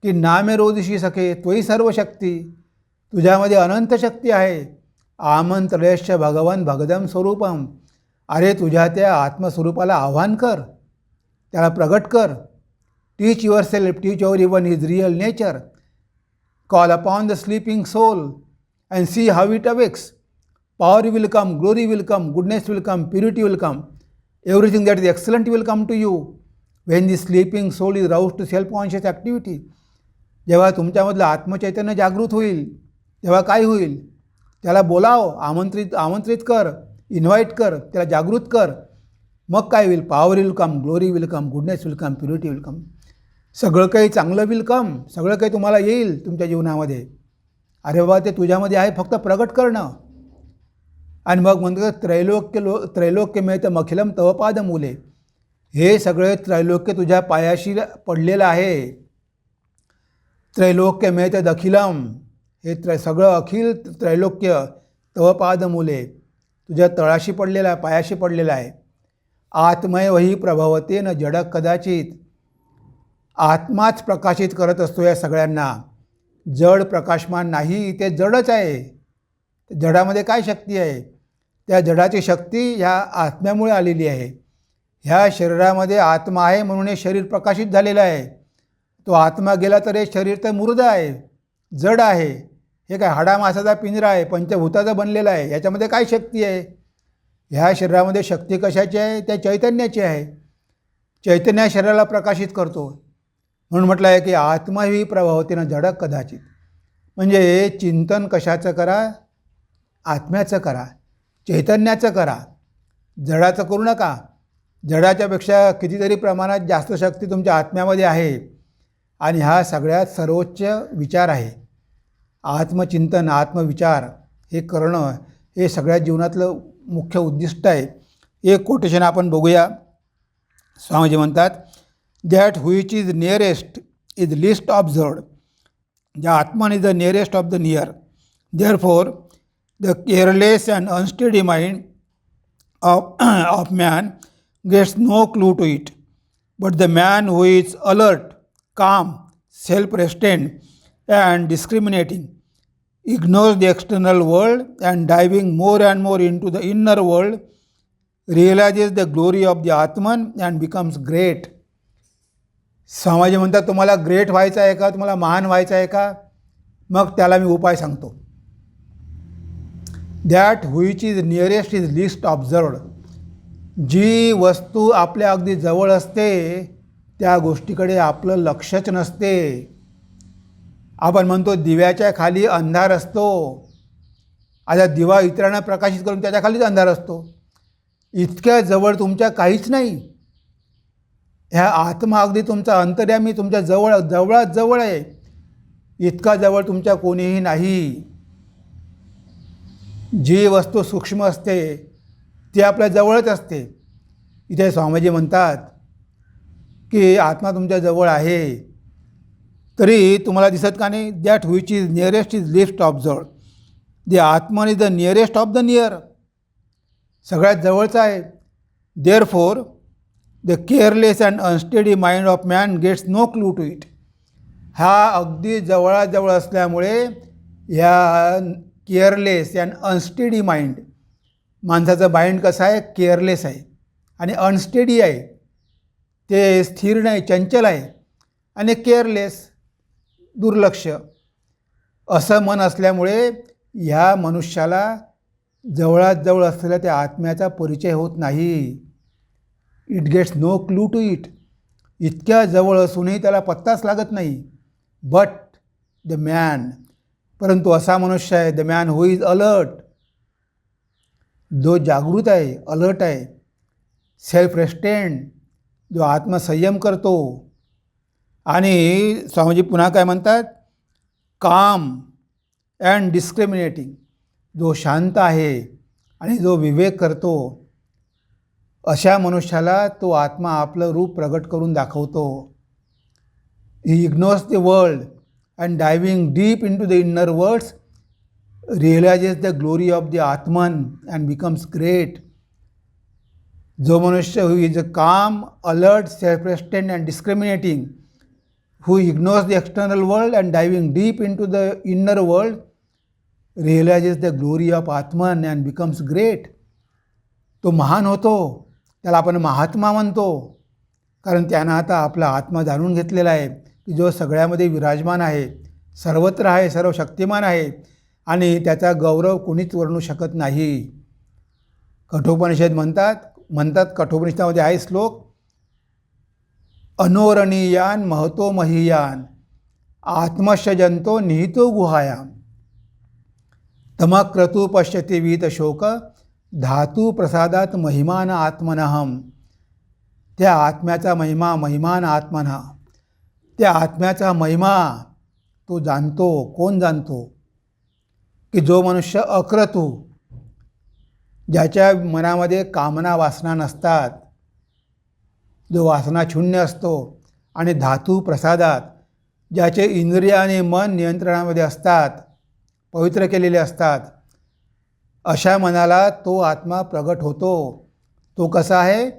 की नामे रोदिशी सखे त्वयि सर्व शक्ती, तुझ्यामध्ये अनंत शक्ती आहे. आमंत्रयश्च भगवन् भगदम स्वरूपम, अरे तुझ्या त्या आत्मस्वरूपाला आव्हान कर, त्याला प्रगट कर. Teach yourself, teach your even his real nature. Call upon the sleeping soul and see how it awakes. Power will come, glory will come, goodness will come, purity will come. Everything that is excellent will come to you when the sleeping soul is roused to self-conscious activity. जेव्हा तुमच्यामधलं आत्मचैतन्य जागृत होईल तेव्हा काय होईल? त्याला बोलाव, आमंत्रित कर, इन्व्हाइट कर, त्याला जागृत कर. मग काय होईल? Power will come, glory will come, goodness will come, purity will come. सगळं काही चांगलं विल कम, सगळं काही तुम्हाला येईल तुमच्या जीवनामध्ये. अरे बाबा ते तुझ्यामध्ये आहे, फक्त प्रगट करणं. आणि मग म्हणतो त्रैलोक्य मिळतं अखिलम तव पादमूले. हे सगळे त्रैलोक्य तुझ्या पायाशी पडलेलं आहे. त्रैलोक्य मिळतं अखिलम, हे सगळं अखिल त्रैलोक्य तव पादमूले तुझ्या तळाशी पडलेलं आहे, पायाशी पडलेलं आहे. आत्मय वही प्रभवते न जडक कदाचित. आत्माच प्रकाशित करत असतो या सगळ्यांना. जड प्रकाशमान नाही, ते जडच आहे. जडामध्ये काय शक्ती आहे? त्या जडाची शक्ती ह्या आत्म्यामुळे आलेली आहे. ह्या शरीरामध्ये आत्मा आहे म्हणून हे शरीर प्रकाशित झालेलं आहे. तो आत्मा गेला तर हे शरीर तर मुर्द आहे, जड आहे. हे काय हाडामासाचा पिंजरा आहे, पंचभूताचा बनलेला आहे. याच्यामध्ये काय शक्ती आहे? ह्या शरीरामध्ये शक्ती कशाची आहे? त्या चैतन्याची आहे. चैतन्य शरीराला प्रकाशित करतो. म्हणून म्हटलं आहे की आत्मा ही प्रभावतेनं जडक कदाचित. म्हणजे चिंतन कशाचं करा? आत्म्याचं करा, चैतन्याचं करा. जडाचं करू नका. जडाच्यापेक्षा कितीतरी प्रमाणात जास्त शक्ती तुमच्या आत्म्यामध्ये आहे. आणि हा सगळ्यात सर्वोच्च विचार आहे. आत्मचिंतन, आत्मविचार हे करणं हे सगळ्या जीवनातलं मुख्य उद्दिष्ट आहे. एक कोटेशन आपण बघूया. स्वामीजी म्हणतात, that which is nearest is least observed. The Atman is the nearest of the near. Therefore, the careless and unsteady mind of man gets no clue to it. But the man who is alert, calm, self-restrained, and discriminating, ignores the external world and diving more and more into the inner world, realizes the glory of the Atman and becomes great. Swamiji म्हणतात, तुम्हाला great व्हायचं आहे का? तुम्हाला महान व्हायचं आहे का? मग त्याला मी उपाय सांगतो. That which is nearest is least observed. जी वस्तू आपल्या अगदी जवळ असते त्या गोष्टीकडे आपलं लक्षच नसते. आपण म्हणतो दिव्याच्या खाली अंधार असतो. आता दिवा इतरांना प्रकाशित करून त्याच्या खालीच अंधार असतो. इतक्या जवळ तुमच्या काहीच नाही. ह्या आत्मा अगदी तुमचा अंतर्यामी तुमच्या जवळात जवळ आहे. इतका जवळ तुमच्या कोणीही नाही. जी वस्तू सूक्ष्म असते ती आपल्या जवळच असते. इथे स्वामीजी म्हणतात की आत्मा तुमच्या जवळ आहे, तरी तुम्हाला दिसत का नाही? That which is nearest is least observe. The atma is the nearest of the near. सगळ्यात जवळचा आहे. Therefore the careless and unsteady mind of man gets no clue to it. हा अगदी जवळाजवळ असल्यामुळे ह्या केअरलेस अँड अनस्टेडी माइंड, माणसाचं mind कसं आहे? केअरलेस आहे आणि अनस्टेडी आहे. ते स्थिर नाही, चंचल आहे. आणि केअरलेस, दुर्लक्ष असं मन असल्यामुळे ह्या मनुष्याला जवळात जवळ असलेल्या त्या आत्म्याचा परिचय होत नाही. It gets no clue to it. इतक्या जवळ असूनही त्याला पत्ताच लागत नाही. बट द मॅन, परंतु असा मनुष्य आहे, the man who is alert, जो जागृत आहे, अलर्ट आहे, सेल्फ रेस्टेंड, जो आत्मसंयम करतो. आणि स्वामीजी पुन्हा काय म्हणतात? काम अँड डिस्क्रिमिनेटिंग, जो शांत आहे आणि जो विवेक करतो, अशा मनुष्याला तो आत्मा आपलं रूप प्रगट करून दाखवतो. He ignores the world and diving deep into the inner words realises the glory of the atman and becomes great. जो मनुष्य who is a calm, alert, self restrained and discriminating, who ignores the external world and diving deep into the inner world realizes the glory of Atman and becomes great. तो महान होतो, त्याला आपण महात्मा म्हणतो, कारण त्यानं आता आपला आत्मा जाणून घेतलेला आहे की जो सगळ्यामध्ये विराजमान आहे, सर्वत्र आहे, सर्व शक्तिमान आहे आणि त्याचा गौरव कोणीच वर्णू शकत नाही. कठोपनिषद म्हणतात कठोपनिषदामध्ये आहे श्लोक, अनोरणीयान महतो महीयान आत्मश्य जंतो निहितो गुहायाम तमक्रतु पश्यति वीत शोक धातू प्रसादात महिमान आत्मनहम. त्या आत्म्याचा महिमा, महिमान आत्मनः, त्या आत्म्याचा महिमा तो जाणतो. कोण जाणतो? की जो मनुष्य अक्रतू, ज्याच्या मनामध्ये कामना वासना नसतात, जो वासनाशून्य असतो, आणि धातू प्रसादात, ज्याचे इंद्रिय आणि मन नियंत्रणामध्ये असतात, पवित्र केलेले असतात, अशा मनाला तो आत्मा प्रगट होतो. तो कसा आहे?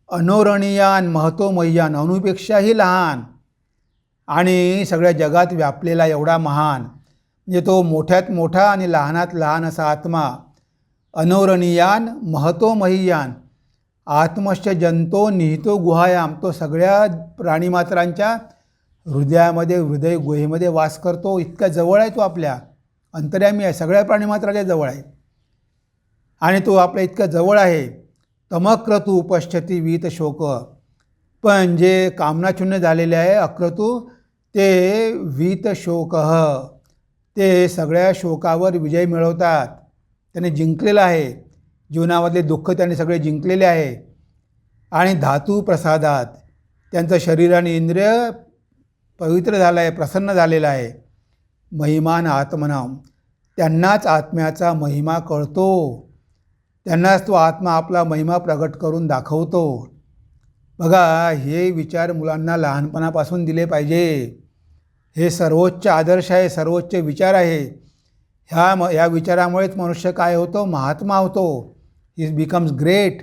अनोरणीयान महतो मह्यान, अणुपेक्षाही लहान आणि सगळ्या जगात व्यापलेला एवढा महान. म्हणजे तो मोठ्यात मोठा आणि लहानात लहान असा आत्मा. अनोरणीयान महतो महीयान आत्मश्च जंतो निहितो गुहायाम. तो सगळ्या प्राणीमात्रांच्या हृदयामध्ये, हृदय गुहेमध्ये वास करतो. इतक्या जवळ आहे तो, आपल्या अंतर्यामी आहे, सगळ्या प्राणीमात्राच्या जवळ आहे आणि तो आपल्या इतक्या जवळ आहे. तमक्रतू पश्यति वीत शोक. पण जे कामनाशून्य झालेले आहे अक्रतू, ते वीत शोक, ते सगळ्या शोकावर विजय मिळवतात. त्याने जिंकलेलं आहे. जीवनामधले दुःख त्यांनी सगळे जिंकलेले आहे. आणि धातू प्रसादात त्यांचं शरीर आणि इंद्रिय पवित्र झालं आहे, प्रसन्न झालेलं आहे. महिमान आत्मनाम, त्यांनाच आत्म्याचा महिमा कळतो. त्यांनाच तो आत्मा आपला महिमा प्रगट करून दाखवतो. बघा, हे विचार मुलांना लहानपणापासून दिले पाहिजे. हे सर्वोच्च आदर्श आहे, सर्वोच्च विचार आहे. ह्या विचारामुळेच मनुष्य काय होतो? महात्मा होतो. ही बिकम्स ग्रेट.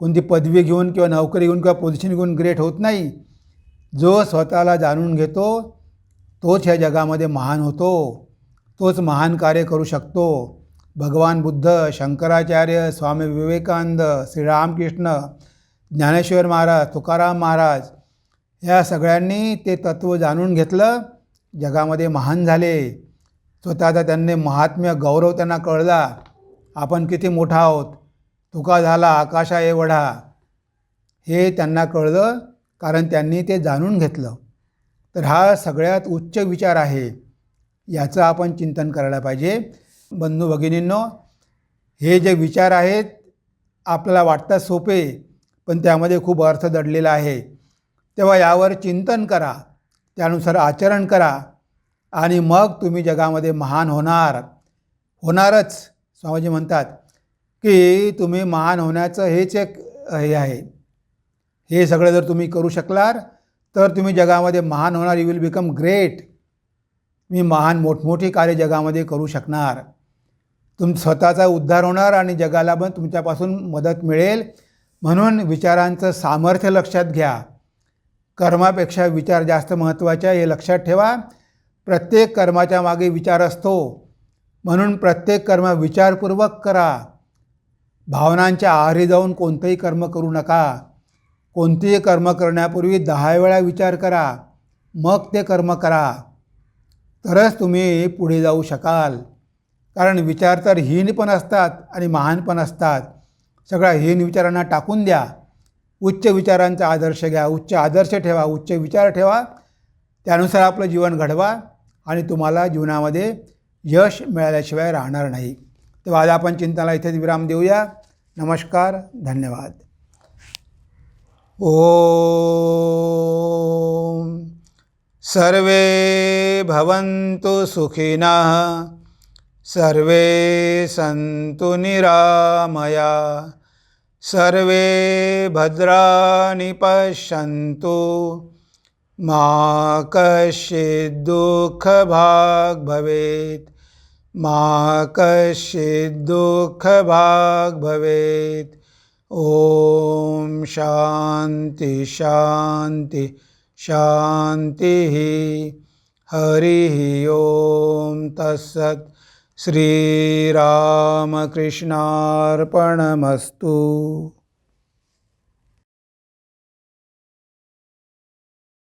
कोणती पदवी घेऊन किंवा नोकरी घेऊन किंवा पोझिशन घेऊन ग्रेट होत नाही. जो स्वतःला जाणून घेतो तोच ह्या जगामध्ये महान होतो. तोच महान कार्य करू शकतो. भगवान बुद्ध, शंकराचार्य, स्वामी विवेकानंद, श्रीरामकृष्ण, ज्ञानेश्वर महाराज, तुकाराम महाराज, या सगळ्यांनी ते तत्त्व जाणून घेतलं, जगामध्ये महान झाले. स्वतःचा त्यांनी महात्म्य, गौरव त्यांना कळला. आपण किती मोठा आहोत, तुका झाला आकाशा एवढा, हे त्यांना कळलं, कारण त्यांनी ते जाणून घेतलं. तर हा सगळ्यात उच्च विचार आहे. याचं आपण चिंतन करायला पाहिजे. बंधू भगिनींनो, हे जे विचार आहेत आपल्याला वाटतात सोपे, पण त्यामध्ये खूप अर्थ दडलेला आहे. तेव्हा यावर चिंतन करा, त्यानुसार आचरण करा आणि मग तुम्ही जगामध्ये महान होणारच. स्वामीजी म्हणतात की तुम्ही महान होण्याचं हेच एक हे आहे. हे सगळं जर तुम्ही करू शकलात तर तुम्ही जगामध्ये महान होणार. You will become great. तुम्ही महान मोठमोठी कार्य जगामध्ये करू शकणार. स्वतःचा उद्धार होणार आणि जगाला पण तुमच्यापासून मदत मिळेल. म्हणून विचारांचं सामर्थ्य लक्षात घ्या. कर्मापेक्षा विचार जास्त महत्त्वाचे आहे हे लक्षात ठेवा. प्रत्येक कर्माच्या मागे विचार असतो. म्हणून प्रत्येक कर्म विचारपूर्वक करा. भावनांच्या आहारी जाऊन कोणतंही कर्म करू नका. कोणतेही कर्म करण्यापूर्वी 10 वेळा विचार करा, मग ते कर्म करा. तरच तुम्ही पुढे जाऊ शकाल. कारण विचार तर हीन पण असतात आणि महान पण असतात. सगळ्या हीन विचारांना टाकून द्या. उच्च विचारांचा आदर्श घ्या. उच्च आदर्श ठेवा, उच्च विचार ठेवा. त्यानुसार आपलं जीवन घडवा आणि तुम्हाला जीवनामध्ये यश मिळाल्याशिवाय राहणार नाही. तेव्हा आज आपण चिंतनाला इथेच विराम देऊया. नमस्कार. धन्यवाद. ओम सर्वे भवन्तु सुखिनः, सर्वे सन्तु निरामया, सर्वे भद्राणि पश्यन्तु, मा कश्चित् दुःखभाग् भवेत्, मा कश्चित् दुःखभाग् भवेत्. ओम शांति शांति शांतिः. हरिः ओम तत्सत्. श्रीरामकृष्णार्पणमस्तु.